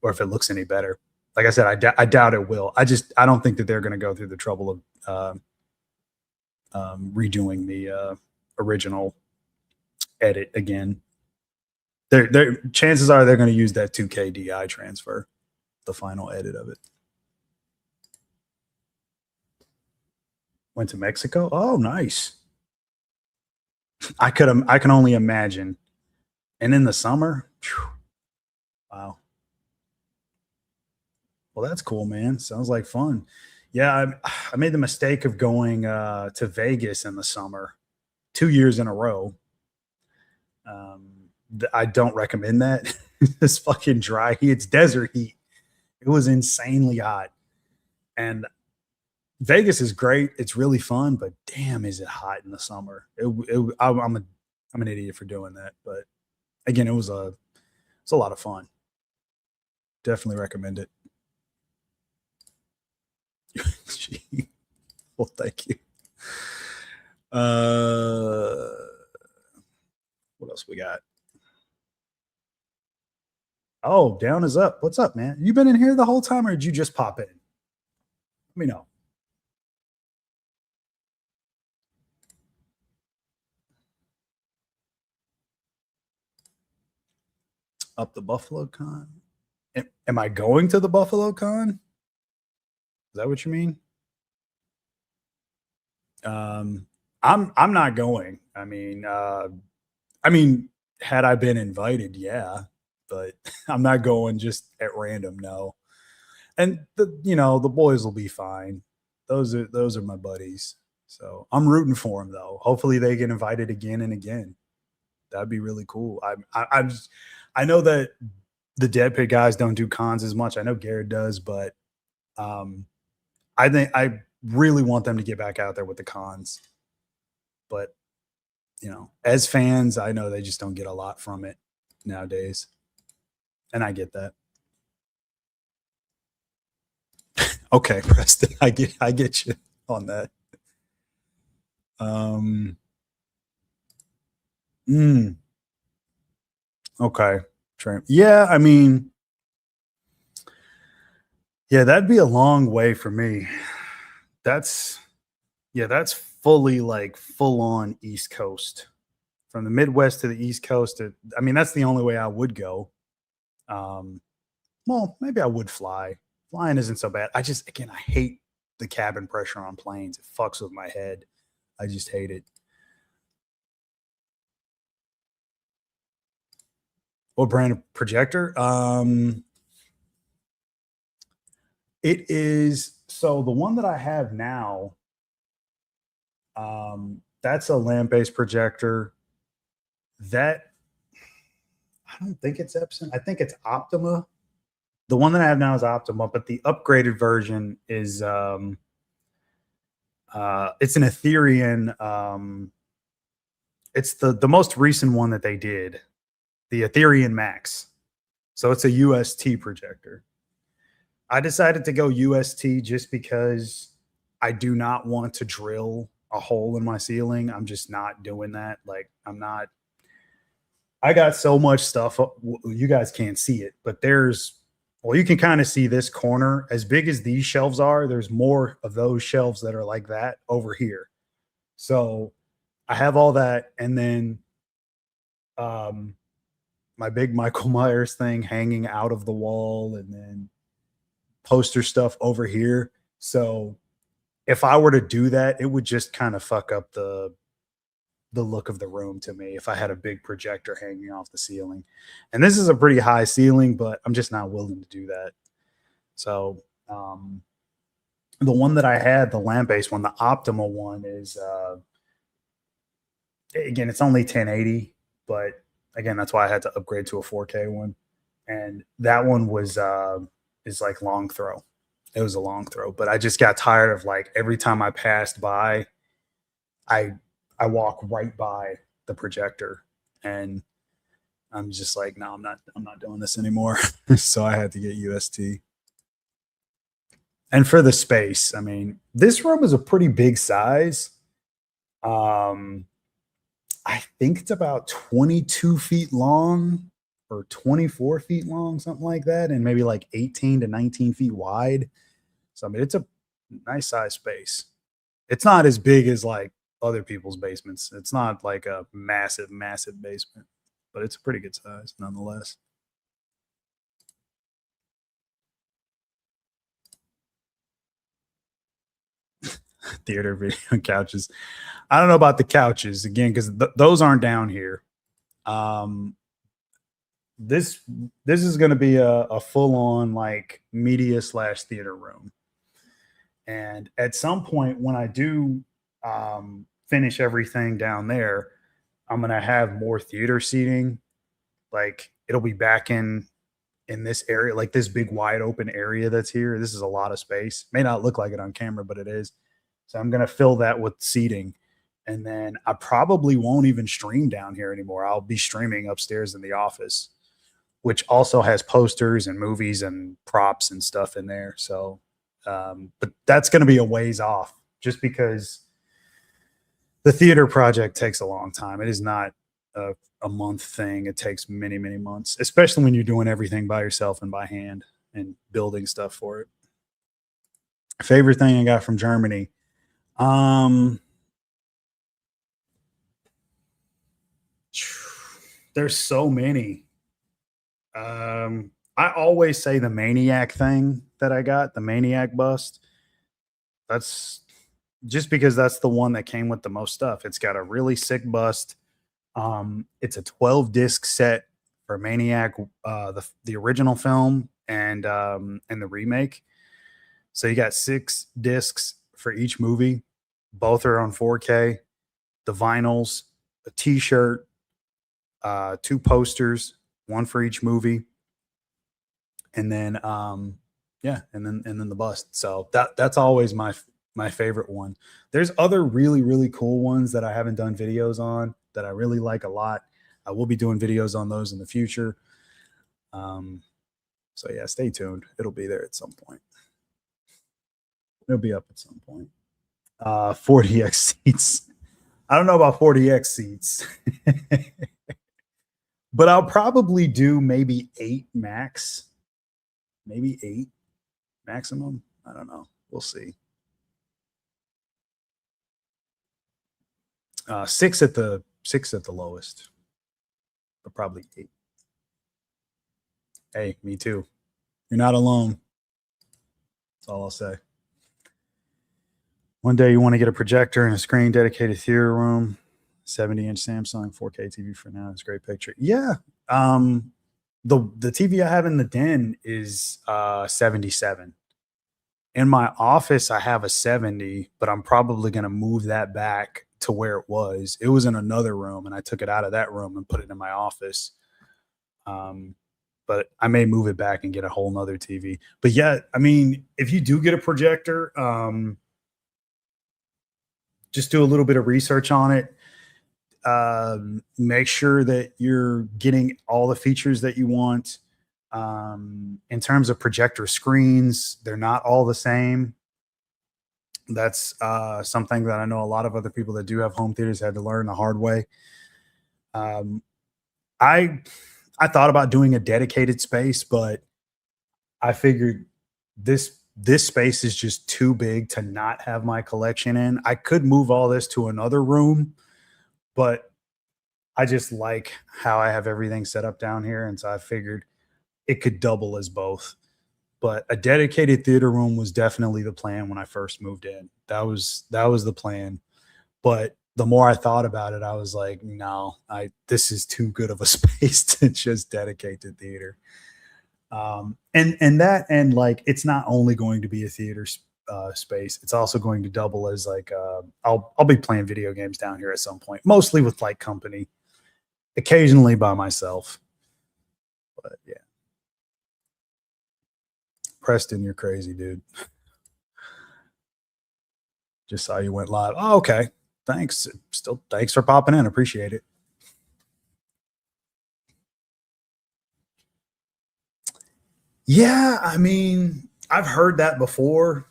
Speaker 1: or if it looks any better. Like I said, I doubt it will. I don't think that they're going to go through the trouble of redoing the original edit again. Chances are they're going to use that 2K DI transfer, the final edit of it. Went to Mexico. Oh, nice. I can only imagine. And in the summer, whew, wow. Well, that's cool, man. Sounds like fun. Yeah, I made the mistake of going to Vegas in the summer 2 years in a row. I don't recommend that. It's fucking dry heat. It's desert heat. It was insanely hot. And Vegas is great. It's really fun, but damn, is it hot in the summer. I'm an idiot for doing that. But again, it's a lot of fun. Definitely recommend it. Well, thank you. What else we got? Oh, down is up. What's up, man? You been in here the whole time, or did you just pop in? Let me know. Up the Buffalo Con. Am I going to the Buffalo Con? Is that what you mean? I'm not going. I mean, had I been invited, yeah, but I'm not going just at random. No, and the boys will be fine. Those are my buddies. So I'm rooting for them though. Hopefully they get invited again and again. That'd be really cool. I know that the Dead Pit guys don't do cons as much. I know Garrett does, but I think I really want them to get back out there with the cons. But as fans, I know they just don't get a lot from it nowadays, and I get that. Okay, Preston, I get you on that. Okay. Yeah, I mean, yeah, that'd be a long way for me. That's fully like full on East Coast. From the Midwest to the East Coast. I mean, that's the only way I would go. Well, maybe I would fly. Flying isn't so bad. I hate the cabin pressure on planes. It fucks with my head. I just hate it. What brand of projector? It is so the one that I have now. That's a lamp-based projector. That I don't think it's Epson. I think it's Optima. The one that I have now is Optima, but the upgraded version is it's an Etherian. It's the most recent one that they did, the Etherian Max. So it's a UST projector. I decided to go UST just because I do not want to drill a hole in my ceiling. I'm just not doing that. Like, I got so much stuff. You guys can't see it, but well, you can kind of see this corner. As big as these shelves are, there's more of those shelves that are like that over here. So I have all that. And then um, my big Michael Myers thing hanging out of the wall, and then poster stuff over here. So if I were to do that, it would just kind of fuck up the look of the room to me if I had a big projector hanging off the ceiling. And this is a pretty high ceiling, but I'm just not willing to do that. So the one that I had, the lamp base one, the optimal one is again, it's only 1080, but again, that's why I had to upgrade to a 4K one. And that one was is like long throw. It was a long throw, but I just got tired of, like, every time I passed by, I I walk right by the projector, and I'm just like, no, I'm not doing this anymore. So I had to get UST. And for the space, I mean, this room is a pretty big size. Um, I think it's about 22 feet long or 24 feet long, something like that, and maybe like 18 to 19 feet wide. So I mean, it's a nice size space. It's not as big as like other people's basements. It's not like a massive, massive basement, but it's a pretty good size nonetheless. Theater video couches. I don't know about the couches again because those aren't down here. Um, this this is going to be a full on like media slash theater room. And at some point, when I do finish everything down there, I'm gonna have more theater seating. Like, it'll be back in this area, like this big wide open area that's here. This is a lot of space. May not look like it on camera, but it is. So I'm gonna fill that with seating. And then I probably won't even stream down here anymore. I'll be streaming upstairs in the office, which also has posters and movies and props and stuff in there. So but that's going to be a ways off just because the theater project takes a long time. It is not a month thing. It takes many, many months, especially when you're doing everything by yourself and by hand and building stuff for it. Favorite thing I got from Germany. There's so many. I always say the Maniac thing that I got, the Maniac bust. That's just because that's the one that came with the most stuff. It's got a really sick bust. It's a 12 disc set for Maniac, the original film and the remake. So you got 6 discs for each movie. Both are on 4K. The vinyls, a T-shirt, 2 posters, one for each movie, and then yeah, and then the bust. So that's always my favorite one. There's other really, really cool ones that I haven't done videos on that I really like a lot. I will be doing videos on those in the future. So yeah, stay tuned. It'll be there at some point. It'll be up at some point. 40x seats. I don't know about 40x seats. But I'll probably do maybe 8 max. Maybe 8 maximum. I don't know. We'll see. 6 at the lowest, but probably 8. Hey, me too. You're not alone. That's all I'll say. One day you want to get a projector and a screen dedicated theater room. 70-inch Samsung 4K TV for now. It's a great picture. Yeah. The TV I have in the den is 77. In my office, I have a 70, but I'm probably going to move that back to where it was. It was in another room, and I took it out of that room and put it in my office. But I may move it back and get a whole nother TV. But yeah, I mean, if you do get a projector, just do a little bit of research on it. Make sure that you're getting all the features that you want. In terms of projector screens, they're not all the same. That's something that I know a lot of other people that do have home theaters had to learn the hard way. Um, I I thought about doing a dedicated space, but I figured this space is just too big to not have my collection in. I could move all this to another room, but I just like how I have everything set up down here, and so I figured it could double as both. But a dedicated theater room was definitely the plan when I first moved in. That was the plan. But the more I thought about it, I was like, no, I this is too good of a space to just dedicate to theater. And like it's not only going to be a theater space, it's also going to double as like I'll be playing video games down here at some point, mostly with like company, occasionally by myself. But yeah, Preston, you're crazy, dude. Just saw you went live. Oh, okay. Thanks. Still, thanks for popping in. Appreciate it. Yeah, I mean, I've heard that before.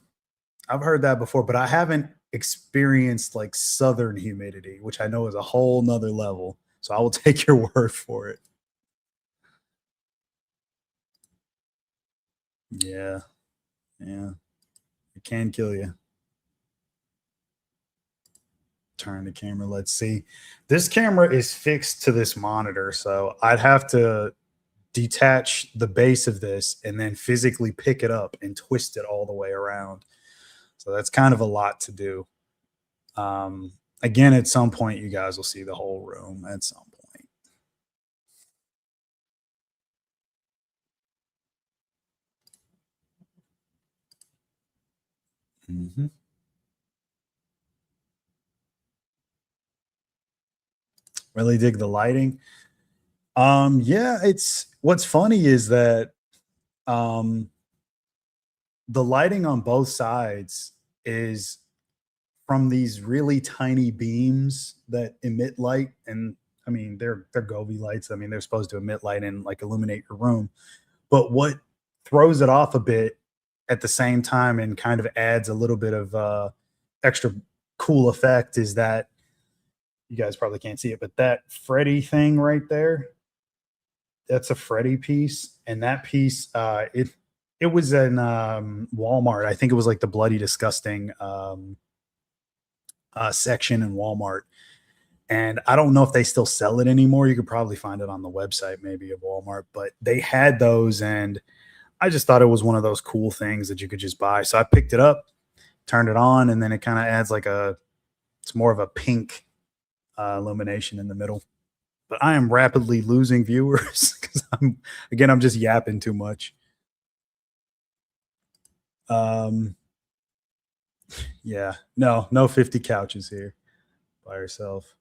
Speaker 1: I've heard that before, but I haven't experienced like southern humidity, which I know is a whole nother level. So I will take your word for it. Yeah, yeah. It can kill you. Turn the camera. Let's see. This camera is fixed to this monitor, so I'd have to detach the base of this and then physically pick it up and twist it all the way around. So that's kind of a lot to do. Again, at some point, you guys will see the whole room at some point. Mhm. Really dig the lighting. Yeah, it's what's funny is that um, the lighting on both sides is from these really tiny beams that emit light, and I mean they're Govee lights. I mean they're supposed to emit light and like illuminate your room. But what throws it off a bit at the same time and kind of adds a little bit of extra cool effect is that you guys probably can't see it, but that Freddy thing right there, that's a Freddy piece, and that piece, it was in Walmart. I think it was like the Bloody Disgusting section in Walmart, and I don't know if they still sell it anymore. You could probably find it on the website, maybe of Walmart, but they had those, and I just thought it was one of those cool things that you could just buy. So I picked it up, turned it on, and then it kind of adds like it's more of a pink illumination in the middle. But I am rapidly losing viewers because I'm just yapping too much. Um, yeah, no 50 couches here by yourself.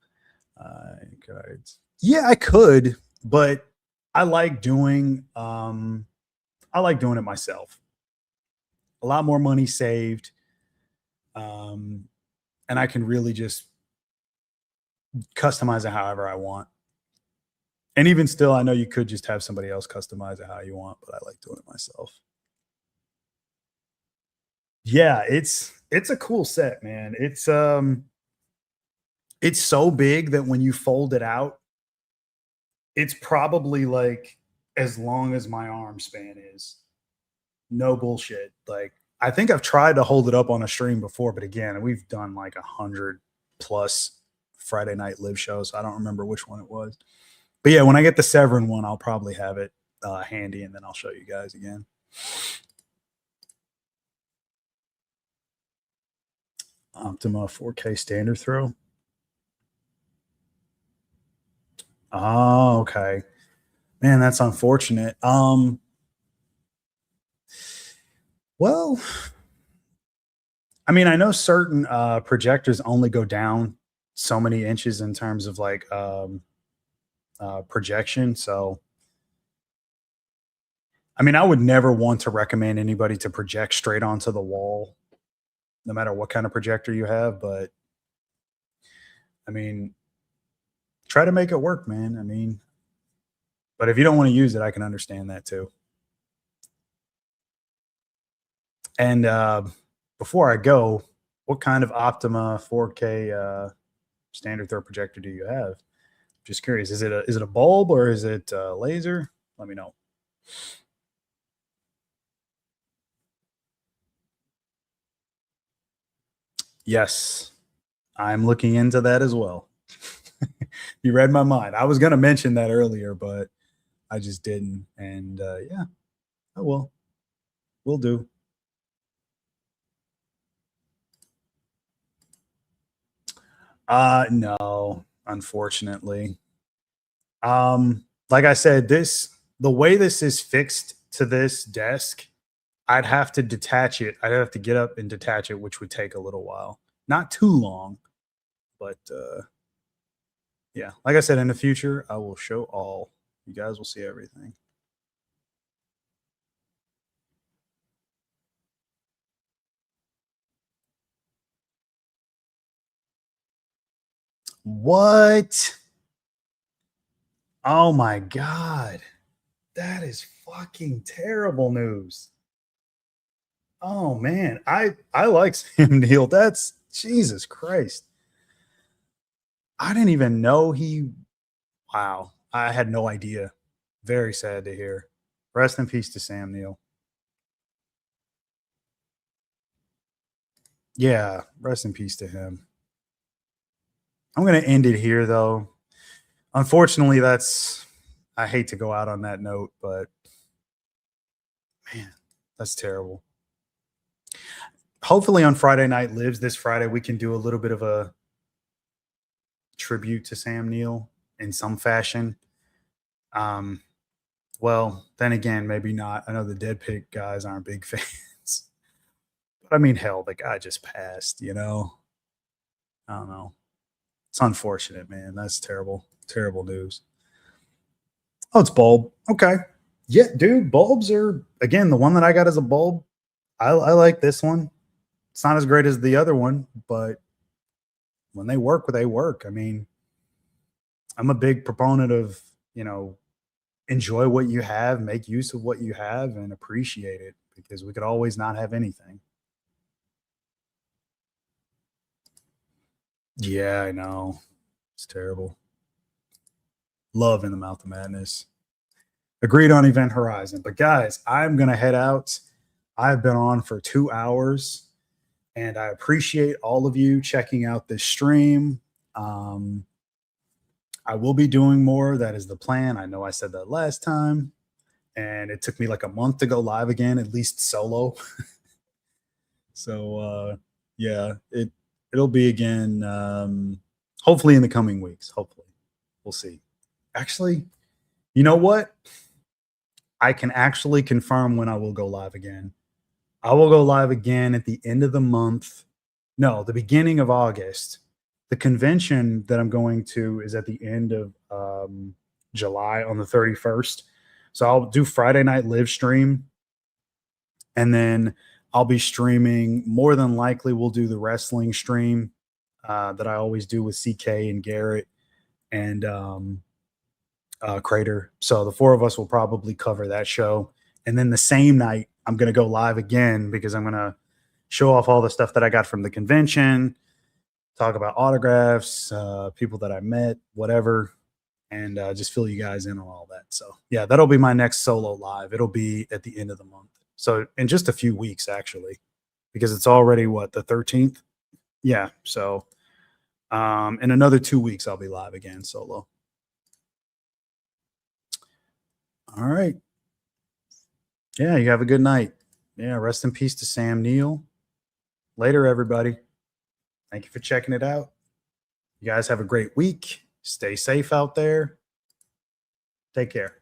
Speaker 1: Cards. Yeah, I could, but I like doing I like doing it myself. A lot more money saved. Um, and I can really just customize it however I want. And even still, I know you could just have somebody else customize it how you want, but I like doing it myself. Yeah, it's a cool set, man. It's so big that when you fold it out, it's probably like as long as my arm span is. No bullshit. Like I think I've tried to hold it up on a stream before, but again, we've done like 100 plus Friday night live shows. So I don't remember which one it was. But yeah, when I get the Severin one, I'll probably have it handy, and then I'll show you guys again. Optima 4K standard throw. Oh, okay. Man, that's unfortunate. Well, I mean, I know certain projectors only go down so many inches in terms of like projection. So, I mean, I would never want to recommend anybody to project straight onto the wall, no matter what kind of projector you have. But I mean, try to make it work, man. I mean, but if you don't want to use it, I can understand that too. And before I go, What kind of Optima 4K standard throw projector do you have? Just curious. Is it a bulb or is it laser? Let me know. Yes, I'm looking into that as well. You read my mind. I was going to mention that earlier, but I just didn't. And yeah, I will. Will do. No, unfortunately. Like I said, the way this is fixed to this desk, I'd have to detach it. I'd have to get up and detach it, which would take a little while. Not too long, but yeah. Like I said, in the future, I will show all. You guys will see everything. What? Oh my god. That is fucking terrible news. Oh man, I like Sam Neill. That's Jesus Christ. I didn't even know he. Wow, I had no idea. Very sad to hear. Rest in peace to Sam Neill. Yeah, rest in peace to him. I'm gonna end it here though. Unfortunately, that's. I hate to go out on that note, but man, that's terrible. Hopefully on Friday Night Lives this Friday we can do a little bit of a tribute to Sam Neill in some fashion. Um, well, then again, maybe not. I know the Dead Pig guys aren't big fans, but I mean, hell, the guy just passed. I don't know. It's unfortunate, man. That's terrible, terrible news. Oh, it's bulb. Okay, yeah, dude. Bulbs are again the one that I got as a bulb. I like this one. It's not as great as the other one, but when they work, they work. I mean, I'm a big proponent of enjoy what you have, make use of what you have, and appreciate it because we could always not have anything. Yeah, I know. It's terrible. Love in the Mouth of Madness. Agreed on Event Horizon. But guys, I'm going to head out. I've been on for 2 hours and I appreciate all of you checking out this stream. Um, I will be doing more. That is the plan. I know I said that last time, and it took me like a month to go live again, at least solo. So yeah, it'll be again. Hopefully in the coming weeks. Hopefully, we'll see. Actually, you know what? I can actually confirm when I will go live again. I will go live again at the end of the month. No, the beginning of August. The convention that I'm going to is at the end of July on the 31st. So I'll do Friday night live stream, and then I'll be streaming. More than likely, we'll do the wrestling stream that I always do with CK and Garrett and Crater. So the four of us will probably cover that show. And then the same night, I'm going to go live again because I'm going to show off all the stuff that I got from the convention, talk about autographs, people that I met, whatever, and just fill you guys in on all that. So yeah, that'll be my next solo live. It'll be at the end of the month. So in just a few weeks, actually, because it's already what, the 13th? Yeah. So in another 2 weeks, I'll be live again solo. All right. Yeah, you have a good night. Yeah, rest in peace to Sam Neill. Later, everybody. Thank you for checking it out. You guys have a great week. Stay safe out there. Take care.